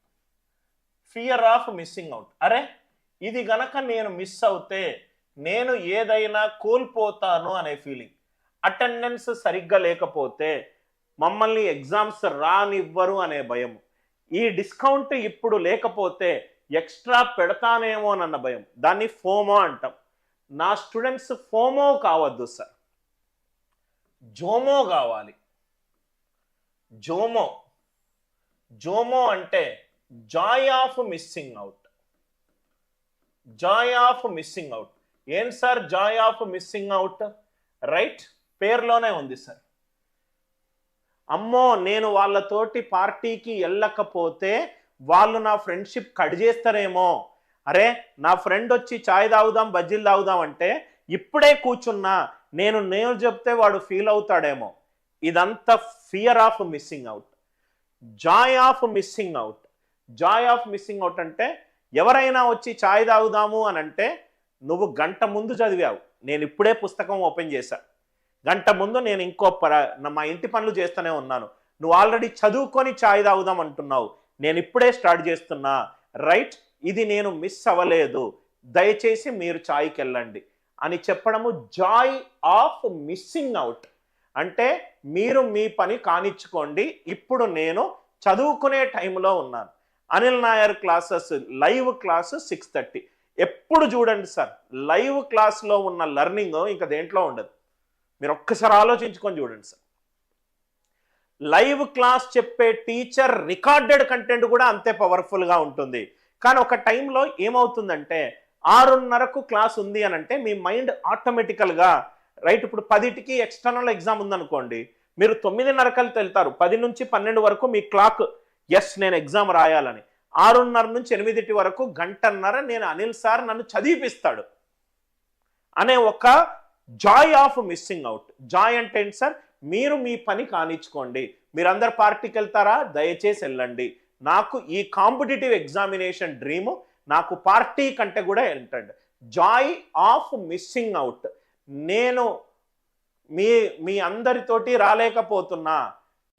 Speaker 1: Fear of missing out. అరే ఇది గనక నేను మిస్ అవుతే నేను ఏదైనా కోల్పోతాను అనే ఫీలింగ్. అటెండెన్స్ సరిగ్గా లేకపోతే మమ్మల్ని ఎగ్జామ్స్ రానివ్వరు అనే భయం. ఈ డిస్కౌంట్ ఇప్పుడు లేకపోతే ఎక్స్ట్రా పెడతానేమో అన్న భయం. దాన్ని ఫోమో అంటాం. నా స్టూడెంట్స్ ఫోమో కావద్దు సార్, జోమో కావాలి. జోమో అంటే joy of missing out. Joy of missing out. ఏం sir joy of missing out? Right? పేర్లోనే ఉంది సార్. అమ్మో నేను వాళ్ళతోటి పార్టీకి వెళ్ళకపోతే వాళ్ళు నా ఫ్రెండ్షిప్ కట్ చేస్తారేమో. అరే నా ఫ్రెండ్ వచ్చి చాయ్ తాగుదాం బజ్జీలు తాగుదాం అంటే ఇప్పుడే కూర్చున్నా, నేను చెప్తే వాడు ఫీల్ అవుతాడేమో. ఇదంతా fear of missing out. Joy of missing out. Joy of missing out అంటే ఎవరైనా వచ్చి చాయ్ తాగుదాము అని అంటే నువ్వు గంట ముందు చదివావు, నేను ఇప్పుడే పుస్తకం ఓపెన్ చేశా, గంట ముందు నేను మా ఇంటి పనులు చేస్తూనే ఉన్నాను, నువ్వు ఆల్రెడీ చదువుకొని చాయ్ తాగుదాం అంటున్నావు, నేను ఇప్పుడే స్టార్ట్ చేస్తున్నా. రైట్? ఇది నేను మిస్ అవ్వలేదు, దయచేసి మీరు చాయ్కి వెళ్ళండి అని చెప్పడము జాయ్ ఆఫ్ మిస్సింగ్ అవుట్. అంటే మీరు మీ పని కానిచ్చుకోండి, ఇప్పుడు నేను చదువుకునే టైంలో ఉన్నాను. Anil Nair classes live class 6:30. ఎప్పుడు చూడండి సార్, లైవ్ క్లాస్లో ఉన్న లెర్నింగ్ ఇంకా దేంట్లో ఉండదు. మీరు ఒక్కసారి ఆలోచించుకొని చూడండి సార్. లైవ్ క్లాస్ చెప్పే టీచర్ రికార్డెడ్ కంటెంట్ కూడా అంతే పవర్ఫుల్గా ఉంటుంది. కానీ ఒక టైంలో ఏమవుతుందంటే 6:30కు క్లాస్ ఉంది అని అంటే మీ మైండ్ ఆటోమేటికల్గా రైట్ ఇప్పుడు 10కి ఎక్స్టర్నల్ ఎగ్జామ్ ఉందనుకోండి, మీరు 9:30 వెళ్తారు, 10 నుంచి 12 వరకు మీ క్లాక్ ఎస్ నేను ఎగ్జామ్ రాయాలని, 6:30 నుంచి 8 వరకు గంటన్నర నేను అనిల్ సార్ నన్ను చదివిపిస్తాడు అనే ఒక Joy of missing out. Joy అంటే ఏంటి సార్? మీరు మీ పని కానిచ్చుకోండి. మీరందరు పార్టీకి వెళ్తారా? దయచేసి వెళ్ళండి. నాకు ఈ కాంపిటేటివ్ ఎగ్జామినేషన్ డ్రీము నాకు పార్టీ కంటే కూడా ఏంటండి జాయ్ ఆఫ్ మిస్సింగ్ అవుట్. నేను మీ అందరితోటి రాలేకపోతున్నా,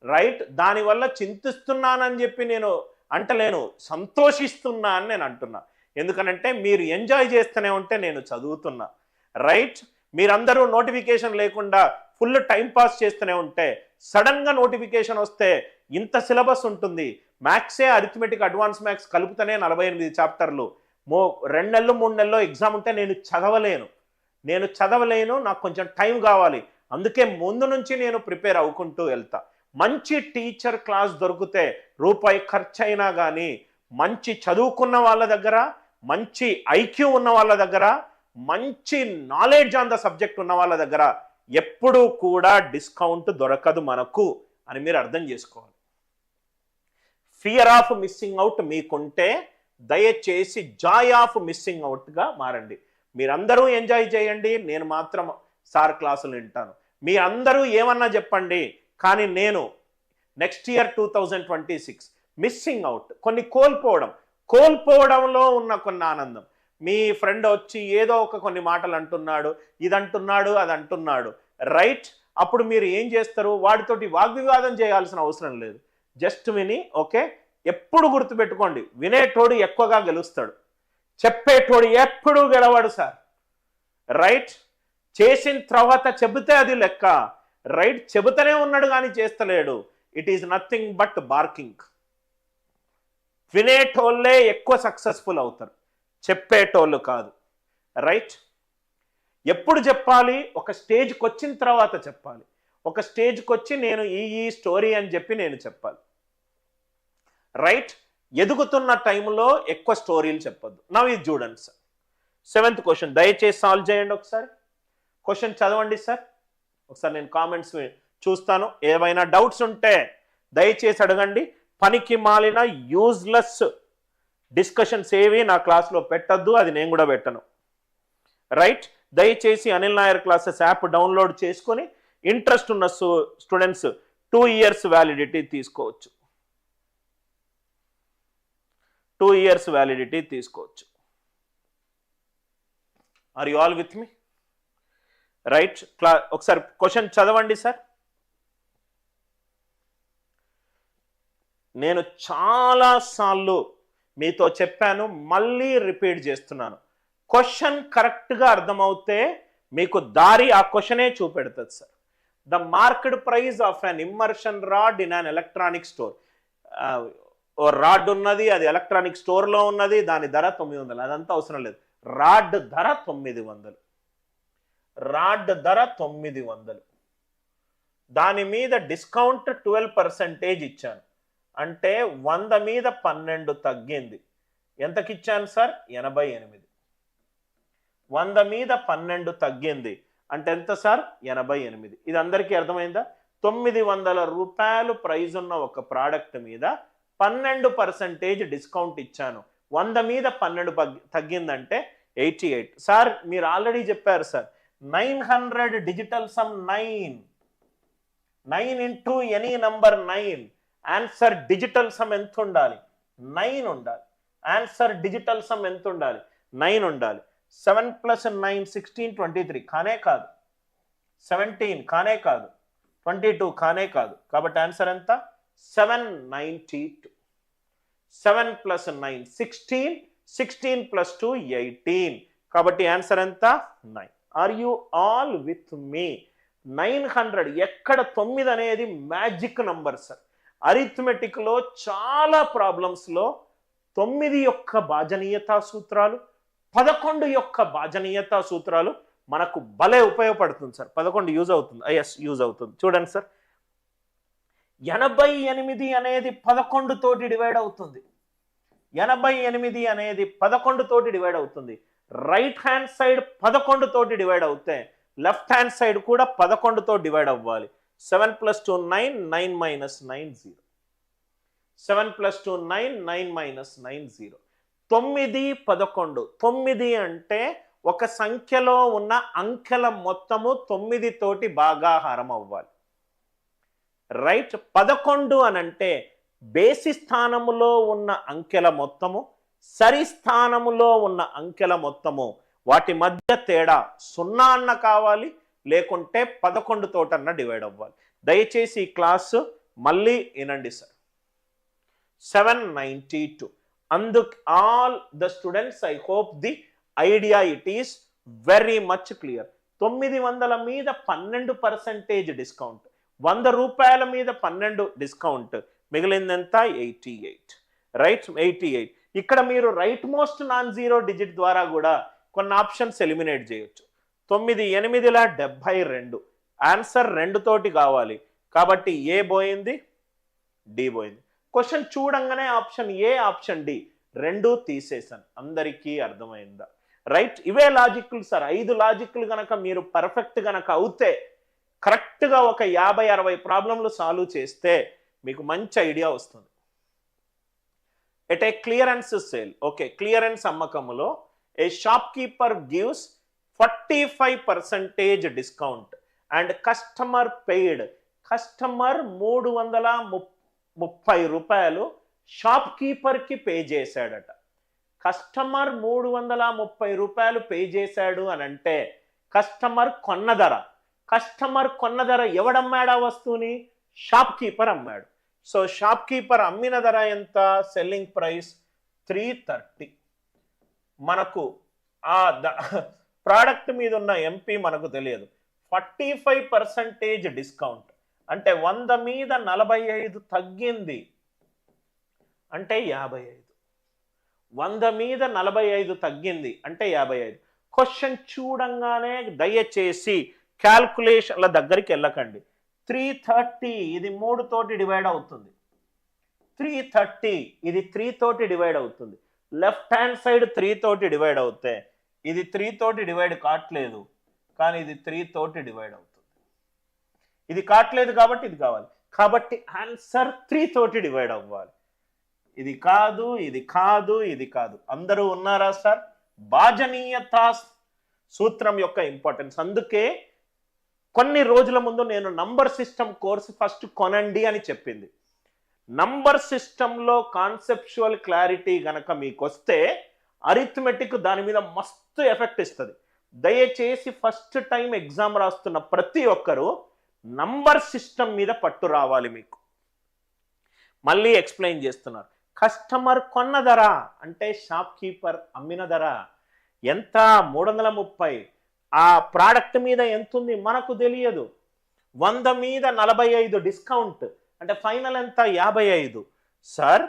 Speaker 1: రైట్, దానివల్ల చింతిస్తున్నానని చెప్పి నేను అంటలేను, సంతోషిస్తున్నా అని నేను అంటున్నా. ఎందుకనంటే మీరు ఎంజాయ్ చేస్తూనే ఉంటే నేను చదువుతున్నా. రైట్? మీరందరూ నోటిఫికేషన్ లేకుండా ఫుల్ టైం పాస్ చేస్తూనే ఉంటే సడన్గా నోటిఫికేషన్ వస్తే ఇంత సిలబస్ ఉంటుంది. మ్యాథ్సే అరిథమెటిక్ అడ్వాన్స్ మ్యాథ్స్ కలుపుతూనే 48 చాప్టర్లు, 2 నెలలు 3 నెలల్లో ఎగ్జామ్ ఉంటే నేను చదవలేను, నాకు కొంచెం టైం కావాలి. అందుకే ముందు నుంచి నేను ప్రిపేర్ అవ్వుకుంటూ వెళ్తా. మంచి టీచర్ క్లాస్ దొరికితే రూపాయి ఖర్చు అయినా కానీ మంచి చదువుకున్న వాళ్ళ దగ్గర, మంచి ఐక్యూ ఉన్న వాళ్ళ దగ్గర, మంచి నాలెడ్జ్ ఆన్ ద సబ్జెక్ట్ ఉన్న వాళ్ళ దగ్గర ఎప్పుడూ కూడా డిస్కౌంట్ దొరకదు మనకు అని మీరు అర్థం చేసుకోవాలి. ఫియర్ ఆఫ్ మిస్సింగ్ అవుట్ మీకుంటే దయచేసి జాయ్ ఆఫ్ మిస్సింగ్ అవుట్గా మారండి. మీరందరూ ఎంజాయ్ చేయండి, నేను మాత్రం సార్ క్లాసులు వింటాను. మీ అందరూ ఏమన్నా చెప్పండి, కానీ నేను నెక్స్ట్ ఇయర్ 2026 మిస్సింగ్ అవుట్, కొన్ని కోల్పోవడంలో ఉన్న కొన్ని ఆనందం. మీ ఫ్రెండ్ వచ్చి ఏదో కొన్ని మాటలు అంటున్నాడు, ఇది అంటున్నాడు, అది అంటున్నాడు, రైట్? అప్పుడు మీరు ఏం చేస్తారు? వాడితోటి వాగ్వివాదం చేయాల్సిన అవసరం లేదు, జస్ట్ విని ఓకే. ఎప్పుడు గుర్తుపెట్టుకోండి, వినేటోడు ఎక్కువగా గెలుస్తాడు, చెప్పేటోడు ఎప్పుడు గెలవాడు సార్, రైట్? చేసిన తర్వాత చెబితే అది లెక్క, రైట్? చెబుతూనే ఉన్నాడు కానీ చేస్తలేడు, it is nothing but barking. వినేటోళ్ళే ఎక్కువ సక్సెస్ఫుల్ అవుతారు, చెప్పేటోళ్ళు కాదు, రైట్? ఎప్పుడు చెప్పాలి? ఒక స్టేజ్కి వచ్చిన తర్వాత చెప్పాలి. ఒక స్టేజ్కి వచ్చి నేను ఈ స్టోరీ అని చెప్పి నేను చెప్పాలి, రైట్? ఎదుగుతున్న టైంలో ఎక్కువ స్టోరీలు చెప్పొద్దు. నవ్ ఇది చూడండి సార్, 7th క్వశ్చన్ దయచేసి సాల్వ్ చేయండి. ఒకసారి క్వశ్చన్ చదవండి సార్, ఒకసారి నేను కామెంట్స్ చూస్తాను. ఏమైనా డౌట్స్ ఉంటే దయచేసి అడగండి. పనికి మాలిన యూజ్లెస్ డిస్కషన్స్ ఏవి నా క్లాస్లో పెట్టద్దు, అది నేను కూడా పెట్టను, రైట్? దయచేసి Anil Nair classes app download చేసుకొని ఇంట్రెస్ట్ ఉన్న స్టూడెంట్స్ 2 years వ్యాలిడిటీ తీసుకోవచ్చు, 2 years వ్యాలిడిటీ తీసుకోవచ్చు. Are you all with me? Right? ఒకసారి క్వశ్చన్ చదవండి సార్. నేను చాలాసార్లు మీతో చెప్పాను, మళ్ళీ రిపీట్ చేస్తున్నాను. క్వశ్చన్ కరెక్ట్గా అర్థమవుతే మీకు దారి ఆ క్వశ్చనే చూపెడుతుంది sir. The market price of an immersion rod in an electronic store. ఓ రాడ్ ఉన్నది, అది ఎలక్ట్రానిక్ స్టోర్లో ఉన్నది, దాని ధర 900. అదంతా అవసరం లేదు, రాడ్ ధర 900, రాడ్ ధర 900. దాని మీద డిస్కౌంట్ 12% ఇచ్చాను, అంటే 100 మీద 12 తగ్గింది. ఎంతకి ఇచ్చాను సార్? 88. 100 మీద 12 తగ్గింది అంటే ఎంత సార్? 88. ఇది అందరికీ అర్థమైందా? 900 రూపాయలు ప్రైజ్ ఉన్న ఒక ప్రోడక్ట్ మీద 12% డిస్కౌంట్ ఇచ్చాను, 100 మీద 12 తగ్గిందంటే 88. సార్ మీరు ఆల్రెడీ చెప్పారు sir, 900 digital sum 9 into any number 9. Answer digital sum ఎంత ఉండాలి? 9 ఉండాలి. ఆన్సర్ డిజిటల్ సమ్ ఎంత ఉండాలి? 9 ఉండాలి. 7 + 9 16 23 కానే కాదు, 17 కానే కాదు, 22 కానే కాదు. కాబట్టి ఆన్సర్ ఎంత? 792. 7 + 9 16, 16 + 2 18. కాబట్టి ఆన్సర్ ఎంత? 9. ఆర్ యు ఆల్ విత్ మీ? 900. ఎక్కడ 9 అనేది మ్యాజిక్ నంబర్ సార్. అరిథమెటిక్లో చాలా ప్రాబ్లమ్స్లో 9 యొక్క భాజనీయతా సూత్రాలు, 11 యొక్క భాజనీయతా సూత్రాలు మనకు భలే ఉపయోగపడుతుంది సార్. 11 యూజ్ అవుతుంది, ఎస్ యూజ్ అవుతుంది. చూడండి సార్, 88 అనేది 11 తోటి డివైడ్ అవుతుంది. 88 అనేది 11 తోటి డివైడ్ అవుతుంది. రైట్ హ్యాండ్ సైడ్ 11 తోటి డివైడ్ అవుతే లెఫ్ట్ హ్యాండ్ సైడ్ కూడా 11 తో డివైడ్ అవ్వాలి. 7 + 2 9, 9 - 9 0. 7 + 2 9, 9 - 9 0. 9 11. 9 అంటే ఒక సంఖ్యలో ఉన్న అంకెల మొత్తము 9 తోటి భాగాహారం అవ్వాలి, రైట్? 11 అనంటే బేసి స్థానములో ఉన్న అంకెల మొత్తము, సరి స్థానములో ఉన్న అంకెల మొత్తము, వాటి మధ్య తేడా 0 అన్న కావాలి, లేకుంటే 11 తోటన్న డివైడ్ అవ్వాలి. దయచేసి ఈ క్లాసు మళ్ళీ వినండి సార్. 792. అందుకు all the students, I hope the idea it is very much clear. 900 మీద 12% డిస్కౌంట్, 100 రూపాయల మీద 12 డిస్కౌంట్, మిగిలిందంత 88, రైట్? 88. ఇక్కడ మీరు right most non zero digit ద్వారా కూడా కొన్ని ఆప్షన్స్ ఎలిమినేట్ చేయొచ్చు. 9 8 72, ఆన్సర్ 2 తోటి కావాలి కాబట్టి ఏ పోయింది, డి పోయింది. క్వశ్చన్ చూడంగానే ఆప్షన్ ఏ ఆప్షన్ డి రెండు తీసేసాను. అందరికీ అర్థమైందా? రైట్, ఇవే లాజిక్లు సార్. 5 లాజిక్లు గనక మీరు పర్ఫెక్ట్ గనక అవుతే కరెక్ట్గా ఒక 50-60 ప్రాబ్లంలు సాల్వ్ చేస్తే మీకు మంచి ఐడియా వస్తుంది. At a clearance sale, okay, clearance అమ్మకములో a shop keeper gives 45% discount and customer paid. Customer 330 రూపాయలు షాప్ కీపర్కి పే చేశాడట. కస్టమర్ 330 రూపాయలు పే చేశాడు అని అంటే కస్టమర్ కొన్న ధర. కస్టమర్ కొన్న ధర ఎవడమ్మాడు ఆ వస్తువుని? షాప్ కీపర్ అమ్మాడు. సో షాప్ కీపర్ అమ్మిన ధర ఎంత? Selling price 330. మనకు ఆ ప్రోడక్ట్ మీద ఉన్న ఎంపీ మనకు తెలియదు. 45% డిస్కౌంట్ అంటే 100 మీద 45 తగ్గింది అంటే 55. 100 మీద 45 తగ్గింది అంటే 55. క్వశ్చన్ చూడంగానే దయచేసి క్యాల్కులేషన్ల దగ్గరికి వెళ్ళకండి. 330 ఇది 3 తోటి డివైడ్ అవుతుంది. 330 ఇది 3 తోటి డివైడ్ అవుతుంది. లెఫ్ట్ హ్యాండ్ సైడ్ 3 తోటి డివైడ్ అవుతే ఇది 3 తోటి డివైడ్ కావట్లేదు, కానీ ఇది 3 తోటి డివైడ్ అవుతుంది. ఇది కావట్లేదు కాబట్టి ఇది కావాలి. కాబట్టి ఆన్సర్ 3 తోటి డివైడ్ అవ్వాలి. ఇది కాదు, ఇది కాదు, ఇది కాదు. అందరూ ఉన్నారా సార్? భాజనీయత సూత్రం యొక్క ఇంపార్టెన్స్. అందుకే కొన్ని రోజుల ముందు నేను నంబర్ సిస్టమ్ కోర్సు ఫస్ట్ కొనండి అని చెప్పింది. నంబర్ సిస్టంలో కాన్సెప్చువల్ క్లారిటీ గనక మీకు వస్తే అరిథమెటిక్ దాని మీద మస్తు ఎఫెక్ట్ ఇస్తుంది. దయచేసి ఫస్ట్ టైం ఎగ్జామ్ రాస్తున్న ప్రతి ఒక్కరూ నంబర్ సిస్టమ్ మీద పట్టు రావాలి. మీకు మళ్ళీ ఎక్స్ప్లెయిన్ చేస్తున్నారు. కస్టమర్ కొన్న ధర అంటే షాప్ కీపర్ అమ్మిన ధర ఎంత? 330. ఆ ప్రోడక్ట్ మీద ఎంత ఉంది మనకు తెలియదు. 100 మీద 45 డిస్కౌంట్ అంటే ఫైనల్ ఎంత? 55. సార్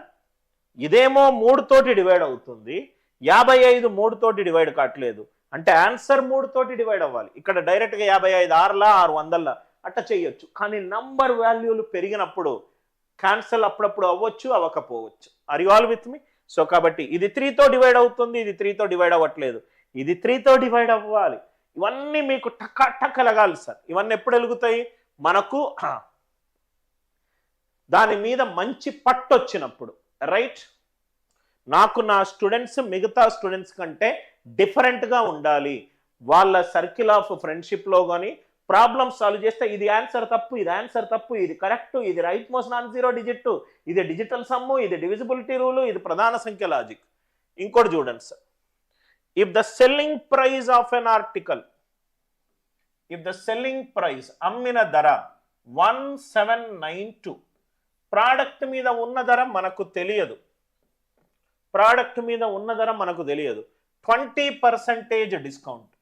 Speaker 1: ఇదేమో 3 తోటి డివైడ్ అవుతుంది, 55 3 తోటి డివైడ్ కావట్లేదు అంటే ఆన్సర్ 3 తోటి డివైడ్ అవ్వాలి. ఇక్కడ డైరెక్ట్గా 55 6లా 600లా అట్లా చేయొచ్చు. కానీ నంబర్ వాల్యూలు పెరిగినప్పుడు క్యాన్సల్ అప్పుడప్పుడు అవ్వచ్చు, అవ్వకపోవచ్చు. Are you all with me? So కాబట్టి ఇది 3తో డివైడ్ అవుతుంది, ఇది 3తో డివైడ్ అవ్వట్లేదు, ఇది 3తో డివైడ్ అవ్వాలి. ఇవన్నీ మీకు టక్క టక్క లగాలి సార్. ఇవన్నీ ఎప్పుడు వెలుగుతాయి? మనకు దాని మీద మంచి పట్టు వచ్చినప్పుడు. రైట్, నాకు నా స్టూడెంట్స్ మిగతా స్టూడెంట్స్ కంటే డిఫరెంట్గా ఉండాలి. వాళ్ళ సర్కిల్ ఆఫ్ ఫ్రెండ్షిప్లో కానీ ప్రాబ్లమ్ సాల్వ్ చేస్తే ఇది ఆన్సర్ తప్పు, ఇది ఆన్సర్ తప్పు, ఇది కరెక్ట్, ఇది right most non zero digit, ఇది డిజిటల్ సమ్ము, ఇది డివిజిబిలిటీ రూలు, ఇది ప్రధాన సంఖ్య లాజిక్. ఇంకోటి చూడండి sir. If the selling price of N article, if the selling price అమ్మిన ధర 1792, ప్రోడక్ట్ మీద ఉన్న ధర మనకు తెలియదు. ప్రోడక్ట్ మీద ఉన్న ధర మనకు తెలియదు. 20% డిస్కౌంట్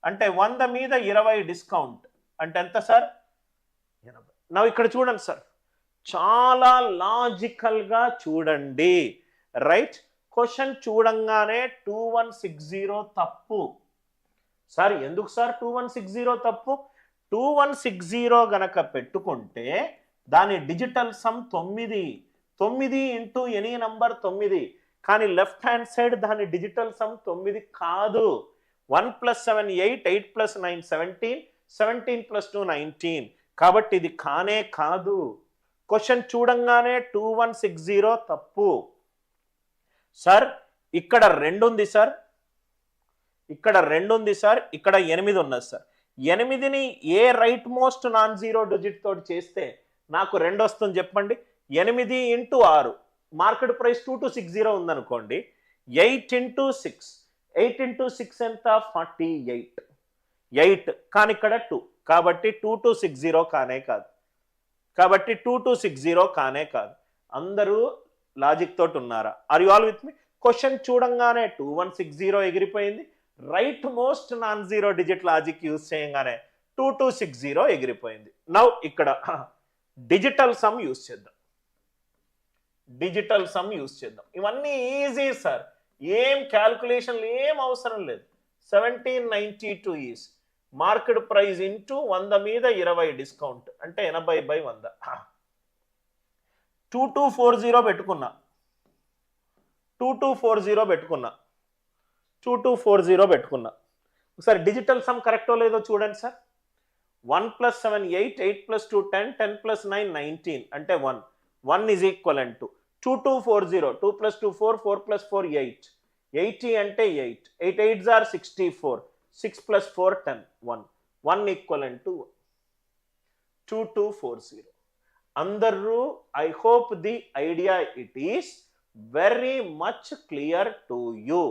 Speaker 1: అంటే 100 మీద 20 డిస్కౌంట్ అంటే ఎంత సార్? 80. నా ఇక్కడ చూడండి సార్, చాలా లాజికల్గా చూడండి. రైట్, క్వశ్చన్ చూడంగానే 2160 తప్పు. సార్ ఎందుకు సార్ 2160 తప్పు? 2160 గనక పెట్టుకుంటే దాని digital sum 9. 9 into any number 9. కానీ లెఫ్ట్ హ్యాండ్ సైడ్ దాని డిజిటల్ సమ్ 9 కాదు. 1 + 7 8, 8 + 9 17, 17 + 2 19. కాబట్టి ఇది కానే కాదు. క్వశ్చన్ చూడంగానే 2160 తప్పు. సార్ ఇక్కడ 2 ఉంది సార్, ఇక్కడ 2 ఉంది సార్, ఇక్కడ 8 ఉన్నది సార్. 8ని a right most non zero digit తోటి చేస్తే నాకు 2 వస్తుంది చెప్పండి? 8 × 6, మార్కెట్ ప్రైస్ 2260 ఉందనుకోండి. 8 × 6, 8 × 6 ఎంత? 48. 8 కానీ ఇక్కడ 2 కాబట్టి 2260 కానే కాదు. కాబట్టి 2260 కానే కాదు. అందరూ లాజిక్ తోటి ఉన్నారా? Are you all with me? Question చూడంగానే 2160 ఎగిరిపోయింది. Right most non zero digit logic use చేయగానే 2260 ఎగిరిపోయింది. నౌ ఇక్కడ డిజిటల్ సమ్ యూజ్ చేద్దాం. డిజిటల్ సమ్ యూజ్ చేద్దాం. ఇవన్నీ ఈజీ సార్, ఏం క్యాల్కులేషన్లు ఏం అవసరం లేదు. 1792 ఈజ్ మార్కెట్ ప్రైస్ ఇంటూ 100 మీద 20 డిస్కౌంట్ అంటే 80/100. 2240 పెట్టుకున్నా, 2240 పెట్టుకున్నా, 2240 పెట్టుకున్నా. ఒకసారి డిజిటల్ సమ్ కరెక్టో లేదో చూడండి సార్. 1 + 7 8, 8 + 2 10, 10 + 9 19 అంటే 1. 1 is equivalent to 2240. 2 + 2 4, 4 + 4 8. 80 అంటే 8. 8 8s are 64. 6 + 4 10. 1. 1 equivalent to 2240. అందరూ I hope the idea it is very much clear to you.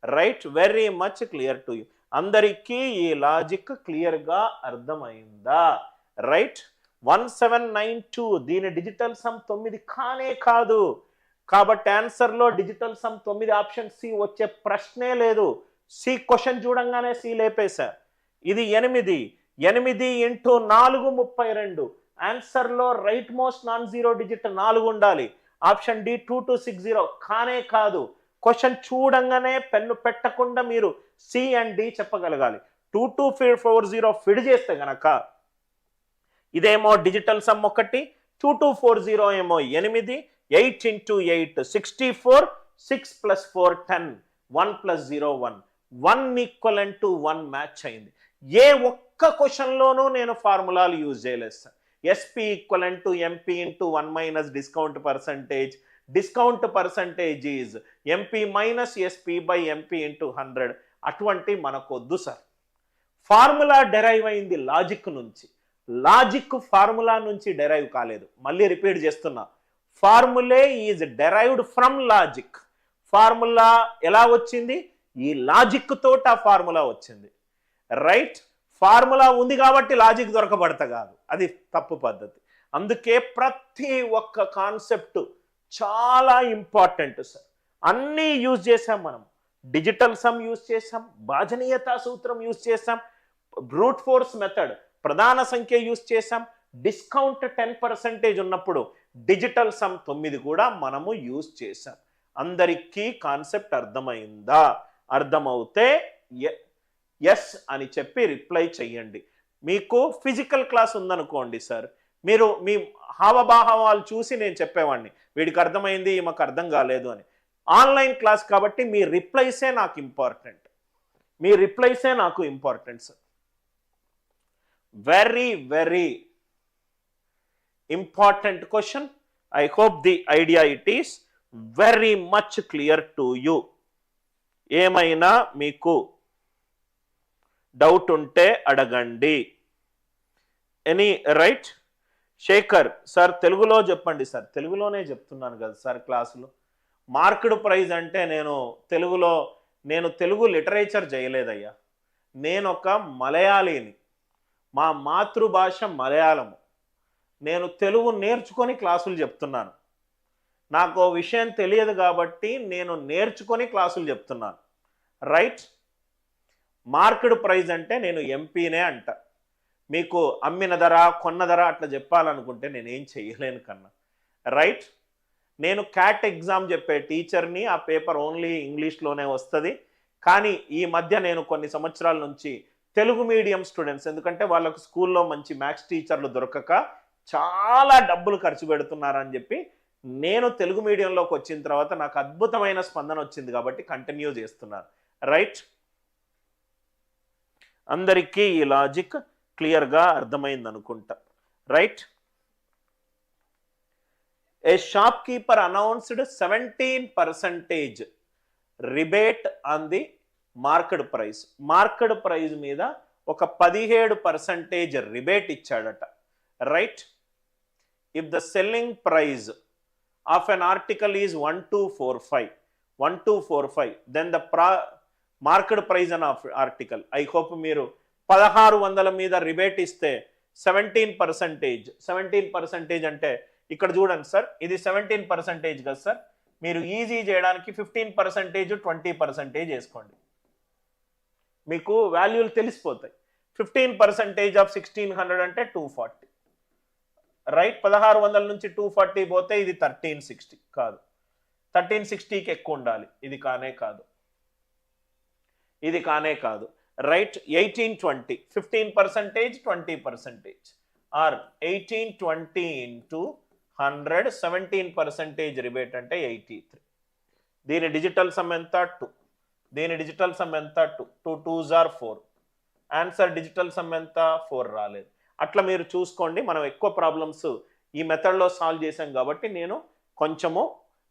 Speaker 1: Right, very much clear to you. అందరికీ ఈ లాజిక్ క్లియర్గా అర్థమైందా? రైట్. 1792 దీని డిజిటల్ సమ్ 9 కానే కాదు. కాబట్టి ఆన్సర్లో డిజిటల్ సమ్ 9 ఆప్షన్ సి వచ్చే ప్రశ్నే లేదు. సి క్వశ్చన్ చూడంగానే సి లేపేశా. ఇది 8. 8 ఇంటూ 4 32. ఆన్సర్లో right most non zero digit 4 ఉండాలి. ఆప్షన్ డి 2260 కానే కాదు. క్వశ్చన్ చూడంగానే పెన్ను పెట్టకుండా మీరు సి అండ్ డి చెప్పగలగాలి. 2240 ఫిడ్ చేస్తే గనక ఇదేమో డిజిటల్ సమ్ 1, 2240 ఏమో 8, 8 ఇంటూ 8 64, 6 + 4 10, 1 + 0 1. 1 ఈక్వలెంట్ టు 1 మ్యాచ్ అయింది. ఏ ఒక్క క్వశ్చన్లోనూ నేను ఫార్ములాలు యూజ్ చేయలేదు sir. SP equivalent to MP into 1 - discount percentage. Discount percentage is MP minus SP by MP into 100. అటువంటి మనకు వద్దు సార్. ఫార్ములా డెరైవ్ అయింది లాజిక్ నుంచి. లాజిక్ ఫార్ములా నుంచి డెరైవ్ కాలేదు. మళ్ళీ రిపీట్ చేస్తున్నా, formulae is derived from logic. Formula ఎలా వచ్చింది? ఈ లాజిక్ తోటి ఆ ఫార్ములా వచ్చింది. రైట్. ఫార్ములా ఉంది కాబట్టి లాజిక్ దొరకబడత కాదు, అది తప్పు పద్ధతి. అందుకే ప్రతి ఒక్క కాన్సెప్ట్ చాలా ఇంపార్టెంట్ సార్. అన్నీ యూజ్ చేసాం మనం. డిజిటల్ సమ్ యూజ్ చేసాం, భాజనీయతా సూత్రం యూజ్ చేసాం, బ్రూట్ ఫోర్స్ మెథడ్ ప్రధాన సంఖ్య యూజ్ చేసాం, డిస్కౌంట్ 10% ఉన్నప్పుడు డిజిటల్ సమ్ 9 కూడా మనము యూజ్ చేసాం. అందరికీ కాన్సెప్ట్ అర్థమైందా? అర్థమవుతే ఎస్ అని చెప్పి రిప్లై చెయ్యండి. మీకు ఫిజికల్ క్లాస్ ఉందనుకోండి సార్, మీరు మీ హావభావాలు చూసి నేను చెప్పేవాడిని, వీడికి అర్థమైంది మాకు అర్థం కాలేదు అని. ఆన్లైన్ క్లాస్ కాబట్టి మీ రిప్లైసే నాకు ఇంపార్టెంట్. మీ రిప్లైసే నాకు important sir. Very very important question. I hope the idea it is very much clear to you. ఏమైనా మీకు డౌట్ ఉంటే అడగండి. Any right. శేఖర్ సార్ తెలుగులో చెప్పండి సార్. తెలుగులోనే చెప్తున్నాను కదా సార్ క్లాసులో. మార్కెట్ ప్రైజ్ అంటే నేను తెలుగు లిటరేచర్ చేయలేదయ్యా. నేను ఒక మలయాళీని, మా మాతృభాష మలయాళము. నేను తెలుగు నేర్చుకొని క్లాసులు చెప్తున్నాను. నాకు విషయం తెలియదు కాబట్టి నేను నేర్చుకొని క్లాసులు చెప్తున్నాను. రైట్. మార్కెట్ ప్రైజ్ అంటే నేను ఎంపీనే అంట. మీకు అమ్మిన ధర, కొన్న ధర అట్లా చెప్పాలనుకుంటే నేనేం చెయ్యలేను కన్నా. రైట్. నేను క్యాట్ ఎగ్జామ్ చెప్పే టీచర్ని. ఆ పేపర్ ఓన్లీ ఇంగ్లీష్లోనే వస్తుంది. కానీ ఈ మధ్య నేను కొన్ని సంవత్సరాల నుంచి తెలుగు మీడియం స్టూడెంట్స్, ఎందుకంటే వాళ్ళకు స్కూల్లో మంచి మ్యాథ్స్ టీచర్లు దొరకక చాలా డబ్బులు ఖర్చు పెడుతున్నారని చెప్పి నేను తెలుగు మీడియంలోకి వచ్చిన తర్వాత నాకు అద్భుతమైన స్పందన వచ్చింది కాబట్టి కంటిన్యూ చేస్తున్నాను. రైట్. అందరికీ ఈ లాజిక్ క్లియర్గా అర్థమైంది అనుకుంటా. Right. A shop keeper announced 17% rebate on the market price. Market price మీద ఒక 17% రిబేట్ ఇచ్చాడట. Right. If the selling price of an article is 1245 then the market price an article. I hope మీరు 1600 మీద రిబేట్ ఇస్తే 17% అంటే ఇక్కడ చూడండి సార్, ఇది 17% కదా సార్. మీరు ఈజీ చేయడానికి 15%, 20% వేసుకోండి. మీకు వాల్యూలు తెలిసిపోతాయి. 15% ఆఫ్ 1600 అంటే 240. రైట్. 1600 నుంచి 240 పోతే ఇది 1360 కాదు. 1360కి ఎక్కువ ఉండాలి. ఇది కానే కాదు. రైట్ 1820 15%, 20%, ఆర్ 1820 ఇంటూ 100 17% రిబేట్ అంటే 83. దీని డిజిటల్ సమ్ ఎంత 2, దీని డిజిటల్ సమ్ ఎంత 2 2 2s are 4. Answer digital sum ఎంత 4 రాలేదు. అట్లా మీరు చూసుకోండి. మనం ఎక్కువ ప్రాబ్లమ్స్ ఈ మెథడ్లో సాల్వ్ చేసాం కాబట్టి నేను కొంచెము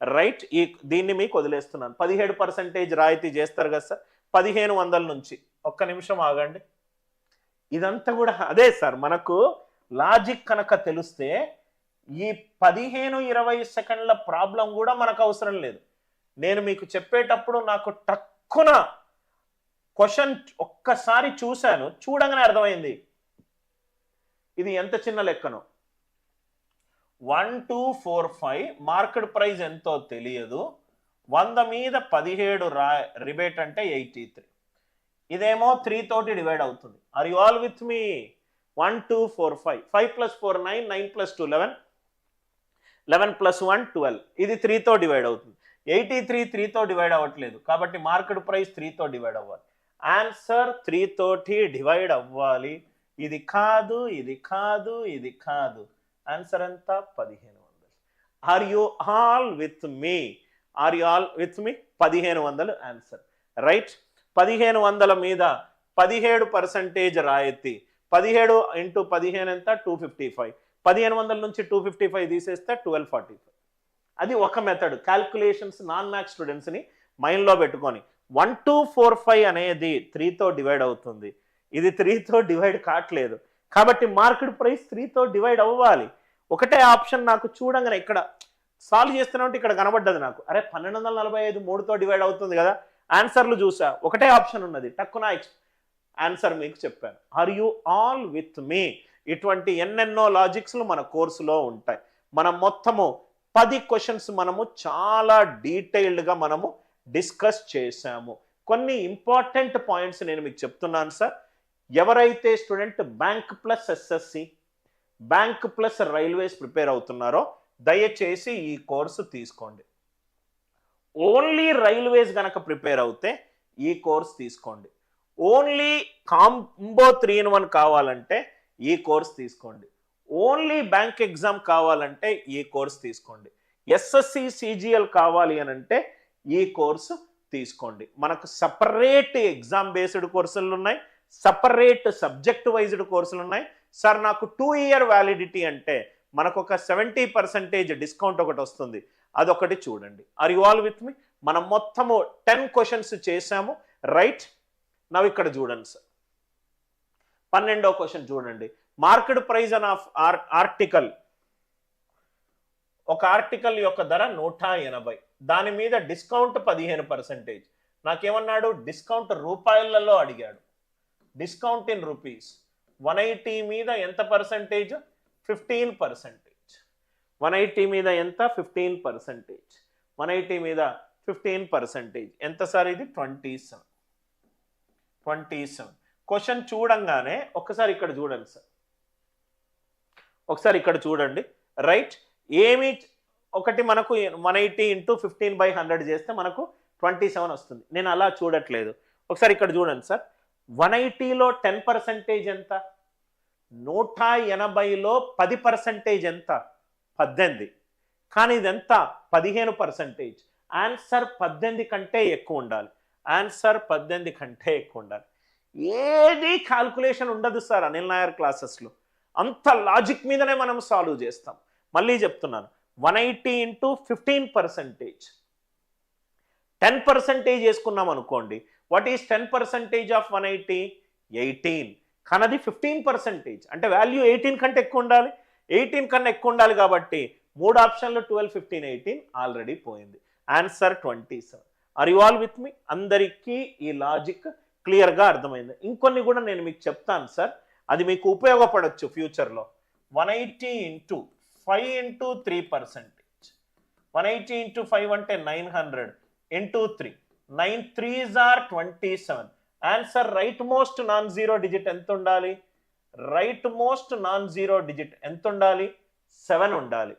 Speaker 1: రైట్ దీన్ని మీకు వదిలేస్తున్నాను. 17% రాయితీ చేస్తారు కదా సార్ 1500 నుంచి. ఒక్క నిమిషం ఆగండి. ఇదంతా కూడా అదే సార్, మనకు లాజిక్ కనుక తెలిస్తే ఈ 15-20 సెకండ్ల ప్రాబ్లం కూడా మనకు అవసరం లేదు. నేను మీకు చెప్పేటప్పుడు నాకు టక్కున క్వశ్చన్ ఒక్కసారి చూశాను, చూడంగానే అర్థమైంది ఇది ఎంత చిన్న లెక్కను. 1 2 4 5 మార్కెట్ ప్రైస్ ఎంతో తెలియదు, 100 మీద 17 రిబేట్ అంటే 83. ఇదేమో 3 తోటి డివైడ్ అవుతుంది. Are you all with me? 1 2 4 5 5 + 4 9 9 + 2 11 11 + 1 12. ఇది 3తో డివైడ్ అవుతుంది. 83 3తో డివైడ్ అవ్వట్లేదు కాబట్టి మార్కెట్ ప్రైస్ 3తో డివైడ్ అవ్వాలి. ఆన్సర్ 3 తోటి డివైడ్ అవ్వాలి. ఇది కాదు, ఇది కాదు, ఇది కాదు. ఆన్సర్ ఎంత 1500. Are you all with me? Are you all with me? 1500 answer. Right 1500 మీద 17% రాయితీ. 17 × 15 ఎంత 255. 1500 నుంచి 255 తీసేస్తే 1245. అది ఒక మెథడ్. క్యాల్కులేషన్స్ నాన్ మ్యాథ్స్ స్టూడెంట్స్ని మైండ్లో పెట్టుకొని 1 2 4 5 అనేది 3తో డివైడ్ అవుతుంది. ఇది 3తో డివైడ్ కావట్లేదు కాబట్టి మార్కెట్ ప్రైస్ 3తో డివైడ్ అవ్వాలి. ఒకటే ఆప్షన్ నాకు చూడంగానే ఇక్కడ సాల్వ్ చేస్తున్నట్టు ఇక్కడ కనబడ్డది నాకు. అరే 1245 3తో డివైడ్ అవుతుంది కదా. ఆన్సర్లు చూసా, ఒకటే ఆప్షన్ ఉన్నది, టక్కున ఆన్సర్ మీకు చెప్పాను. ఆర్ యు ఆల్ విత్ మీ? ఇటువంటి ఎన్నెన్నో లాజిక్స్లు మన కోర్సులో ఉంటాయి. మనం మొత్తము 10 క్వశ్చన్స్ మనము చాలా డీటెయిల్డ్గా మనము డిస్కస్ చేశాము. కొన్ని ఇంపార్టెంట్ పాయింట్స్ నేను మీకు చెప్తున్నాను సార్. ఎవరైతే student bank plus SSC, bank plus railways prepare అవుతున్నారో దయచేసి ఈ కోర్సు తీసుకోండి. ఓన్లీ రైల్వేస్ గనక ప్రిపేర్ అవుతే ఈ కోర్స్ తీసుకోండి. ఓన్లీ కాంబో 3-in-1 కావాలంటే ఈ కోర్స్ తీసుకోండి. ఓన్లీ బ్యాంక్ ఎగ్జామ్ కావాలంటే ఈ కోర్స్ తీసుకోండి. ఎస్ఎస్సి సిజిఎల్ కావాలి అని అంటే ఈ కోర్సు తీసుకోండి. మనకు సపరేట్ ఎగ్జామ్ బేస్డ్ కోర్సులు ఉన్నాయి, సపరేట్ సబ్జెక్ట్ వైజ్డ్ కోర్సులు ఉన్నాయి. సార్ నాకు 2 year వ్యాలిడిటీ అంటే మనకు ఒక 70% డిస్కౌంట్ ఒకటి వస్తుంది, అదొకటి చూడండి. ఆర్ యు ఆల్ విత్ మీ? మనం మొత్తము 10 క్వశ్చన్స్ చేసాము. రైట్ నవ్ ఇక్కడ చూడండి సార్, 12వ క్వశ్చన్ చూడండి. Market price on off article, ఒక ఆర్టికల్ యొక్క ధర 180, దాని మీద డిస్కౌంట్ 15%. నాకేమన్నాడు? డిస్కౌంట్ రూపాయలలో అడిగాడు. డిస్కౌంట్ ఇన్ రూపీస్ 180 మీద ఎంత పర్సెంటేజ్? 15%. 180 మీద ఎంత? 15%. 180 మీద 15% ఎంత సార్? ఇది 27. క్వశ్చన్ చూడంగానే ఒక్కసారి ఇక్కడ చూడండి సార్, ఒకసారి ఇక్కడ చూడండి. రైట్ ఏమి ఒకటి మనకు 180 × 15/100 చేస్తే మనకు 27 వస్తుంది. నేను అలా చూడట్లేదు, ఒకసారి ఇక్కడ చూడండి సార్. 180లో 10% ఎంత? 180లో 10% ఎంత? 18. కానీ ఇది ఎంత? 15%. ఆన్సర్ 18 కంటే ఎక్కువ ఉండాలి. ఆన్సర్ 18 కంటే ఎక్కువ ఉండాలి. ఏది క్యాల్కులేషన్ ఉండదు సార్ అనిల్ నాయర్ క్లాసెస్లో. అంత లాజిక్ మీదనే మనం సాల్వ్ చేస్తాం. మళ్ళీ చెప్తున్నాను, 180 × 15%. 10% వేసుకున్నాం అనుకోండి. What is 10% of 180? 18. కానీ అది 15%, అంటే వాల్యూ 18 కంటే ఎక్కువ ఉండాలి. 18 కన్నా ఎక్కువ ఉండాలి కాబట్టి 3 ఆప్షన్లు 12, 15, 18 ఆల్రెడీ పోయింది. Answer 27. Are you all with me? అందరికీ ఈ లాజిక్ క్లియర్గా అర్థమైంది. ఇంకొన్ని కూడా నేను మీకు చెప్తాను సార్, అది మీకు ఉపయోగపడవచ్చు ఫ్యూచర్లో. 180 × 5 × 3%. 180 × 5 అంటే 900 × 3. 9 3s are 27. Answer right most non zero digit ఎంత ఉండాలి? Right most non zero digit ఎంత ఉండాలి? 7 ఉండాలి.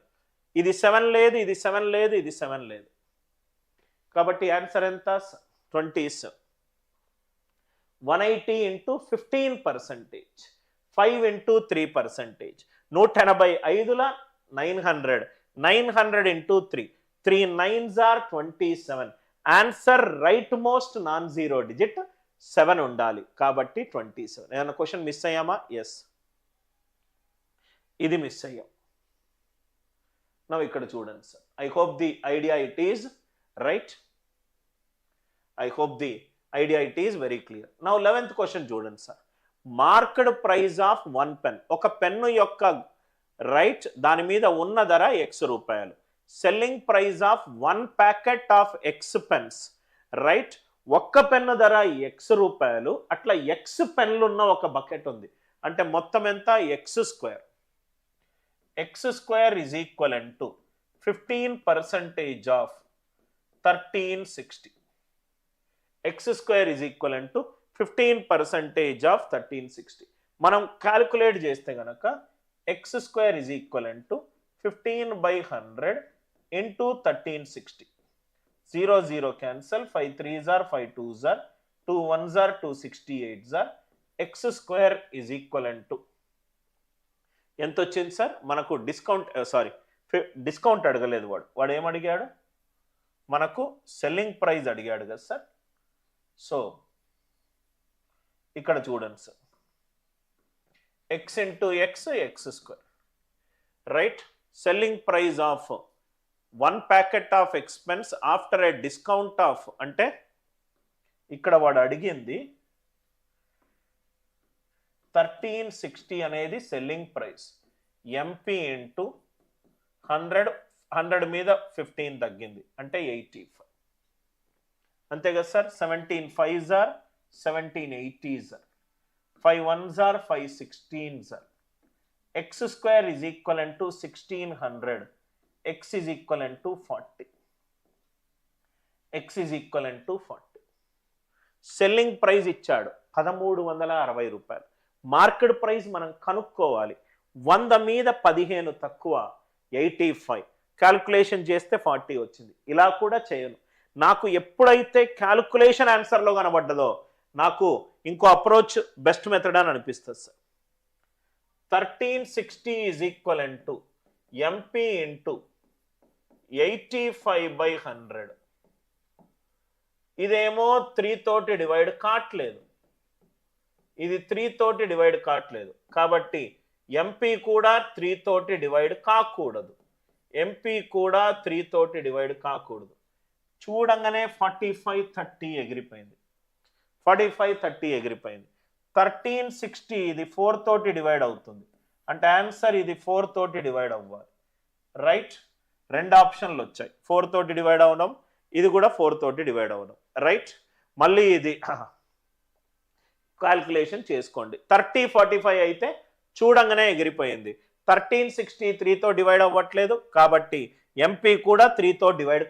Speaker 1: ఇది 7 లేదు, ఇది 7 లేదు, ఇది 7 లేదు. కాబట్టి ఆన్సర్ ఎంత? 27. 180 ఇంటూ 15%, 5 ఇంటూ 3%, 185ల 900, 900 into 3, 3 9s are 27. Answer right most non zero digit 7 ఉండాలి, కాబట్టి 27. ఏమన్నా క్వశ్చన్ మిస్ అయ్యామా? ఎస్, ఇది మిస్ అయ్యాం. నవ్వు ఇక్కడ చూడండి సార్. I hope the idea it is right. I hope the idea it is very clear. Now 11th question చూడండి సార్. మార్క్డ్ ప్రైస్ ఆఫ్ 1 పెన్, ఒక పెన్ను యొక్క రైట్ దాని మీద ఉన్న ధర X రూపాయలు. Selling price of 1 packet of X pens, right ఒక్క పెన్ను ధర X రూపాయలు. అట్లా X పెన్లు ఉన్న ఒక బకెట్ ఉంది, అంటే మొత్తం ఎంత? X square. X square is equivalent to 15% of 1360. X square is equivalent to 15% of 1360. మనం క్యాలిక్యులేట్ చేస్తే గనక X square is equivalent to 15/100 into 1360. 0 0 cancel, 5 3s are 5 2s are 2 1s are 2 68s are. X square is equivalent to ఎంత వచ్చింది సార్? మనకు డిస్కౌంట్ అడగలేదు వాడు ఏమడిగాడు? మనకు సెల్లింగ్ ప్రైస్ అడిగాడు కదా సార్. సో ఇక్కడ చూడండి sir, X into X square, right selling price of 1 packet of expense after a discount of, అంటే ఇక్కడ వాడు అడిగింది 1360 అనేది సెల్లింగ్ ప్రైస్, ఎంపీ ఇంటూ 100 మీద 15 తగ్గింది అంటే 85, అంతే కదా sir. 17 5s are 17 80s are 5 1s are 5 16s are. X square is equivalent to 1600, X is equivalent to 40, X is equivalent to 40. Selling price ఇచ్చాడు 1360 రూపాయలు. మార్కెట్ ప్రైస్ మనం కనుక్కోవాలి. 100 మీద 15 తక్కువ 85, క్యాల్కులేషన్ చేస్తే 40 వచ్చింది. ఇలా కూడా చేయను. నాకు ఎప్పుడైతే క్యాల్కులేషన్ ఆన్సర్లో కనబడ్డదో నాకు ఇంకో అప్రోచ్ బెస్ట్ మెథడ్ అని అనిపిస్తుంది sir. 1360 is equivalent to MP into 85/100. ఇదేమో 3 తోటి డివైడ్ కావట్లేదు, ఇది 3 తోటి డివైడ్ కావట్లేదు, కాబట్టి ఎంపీ కూడా 3 తోటి డివైడ్ కాకూడదు, ఎంపీ కూడా 3 తోటి డివైడ్ కాకూడదు. చూడంగానే 45 30 ఎగిరిపోయింది, 45 30 ఎగిరిపోయింది. 1360 ఇది 4 తోటి డివైడ్ అవుతుంది, అంటే ఆన్సర్ ఇది 4 తోటి డివైడ్ అవ్వాలి, రైట్. 2 ఆప్షన్లు వచ్చాయి, 4 తోటి డివైడ్ అవ్వడం, ఇది కూడా 4 తోటి డివైడ్ అవ్వడం, రైట్. మళ్ళీ ఇది క్యాల్కులేషన్ చేసుకోండి. 30 45 అయితే చూడంగానే ఎగిరిపోయింది. 1360 3తో డివైడ్ అవ్వట్లేదు, కాబట్టి ఎంపీ కూడా 3తో డివైడ్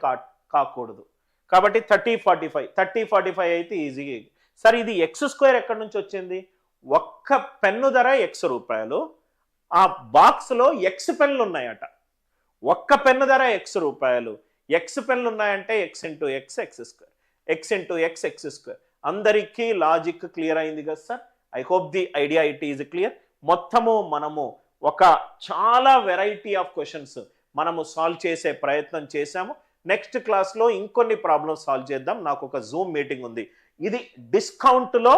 Speaker 1: కాకూడదు, కాబట్టి 30 45 అయితే ఈజీగా. సరే ఇది ఎక్స్ స్క్వేర్ ఎక్కడి నుంచి వచ్చింది? ఒక్క పెన్ను ధర X రూపాయలు, ఆ బాక్స్లో ఎక్స్ పెన్లు ఉన్నాయట. ఒక్క పెన్ను ధర X రూపాయలు, ఎక్స్ పెన్లు ఉన్నాయంటే X into X square, X into X square. అందరికీ లాజిక్ క్లియర్ అయింది కదా sir? I hope the idea it is clear. మొత్తము మనము ఒక చాలా వెరైటీ ఆఫ్ క్వశ్చన్స్ మనము సాల్వ్ చేసే ప్రయత్నం చేశాము. నెక్స్ట్ క్లాస్లో ఇంకొన్ని ప్రాబ్లమ్స్ సాల్వ్ చేద్దాం. నాకు ఒక జూమ్ మీటింగ్ ఉంది. ఇది డిస్కౌంట్లో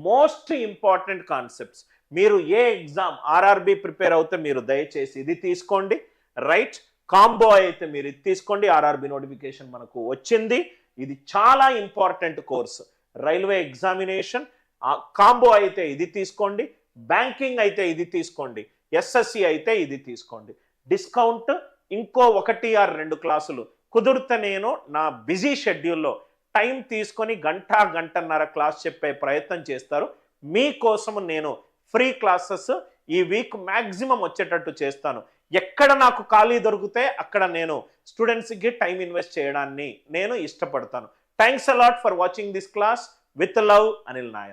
Speaker 1: మోస్ట్ ఇంపార్టెంట్ కాన్సెప్ట్స్. మీరు ఏ ఎగ్జామ్ ఆర్ఆర్బి ప్రిపేర్ అవుతే మీరు దయచేసి ఇది తీసుకోండి, రైట్. కాంబో అయితే మీరు ఇది తీసుకోండి, ఆర్ఆర్బి నోటిఫికేషన్ మనకు వచ్చింది. ఇది చాలా important course. Railway examination combo అయితే ఇది తీసుకోండి, బ్యాంకింగ్ అయితే ఇది తీసుకోండి, ఎస్ఎస్సి అయితే ఇది తీసుకోండి. డిస్కౌంట్ ఇంకో 1 or 2 క్లాసులు కుదిరితే నేను నా బిజీ షెడ్యూల్లో టైం తీసుకొని గంటన్నర క్లాస్ చెప్పే ప్రయత్నం చేస్తారు. మీకోసం నేను ఫ్రీ క్లాసెస్ ఈ వీక్ మ్యాక్సిమం వచ్చేటట్టు చేస్తాను. ఎక్కడ నాకు ఖాళీ దొరికితే అక్కడ నేను స్టూడెంట్స్కి టైం ఇన్వెస్ట్ చేయడాన్ని నేను ఇష్టపడతాను. Thanks a lot for watching this class. With love, Anil Nair.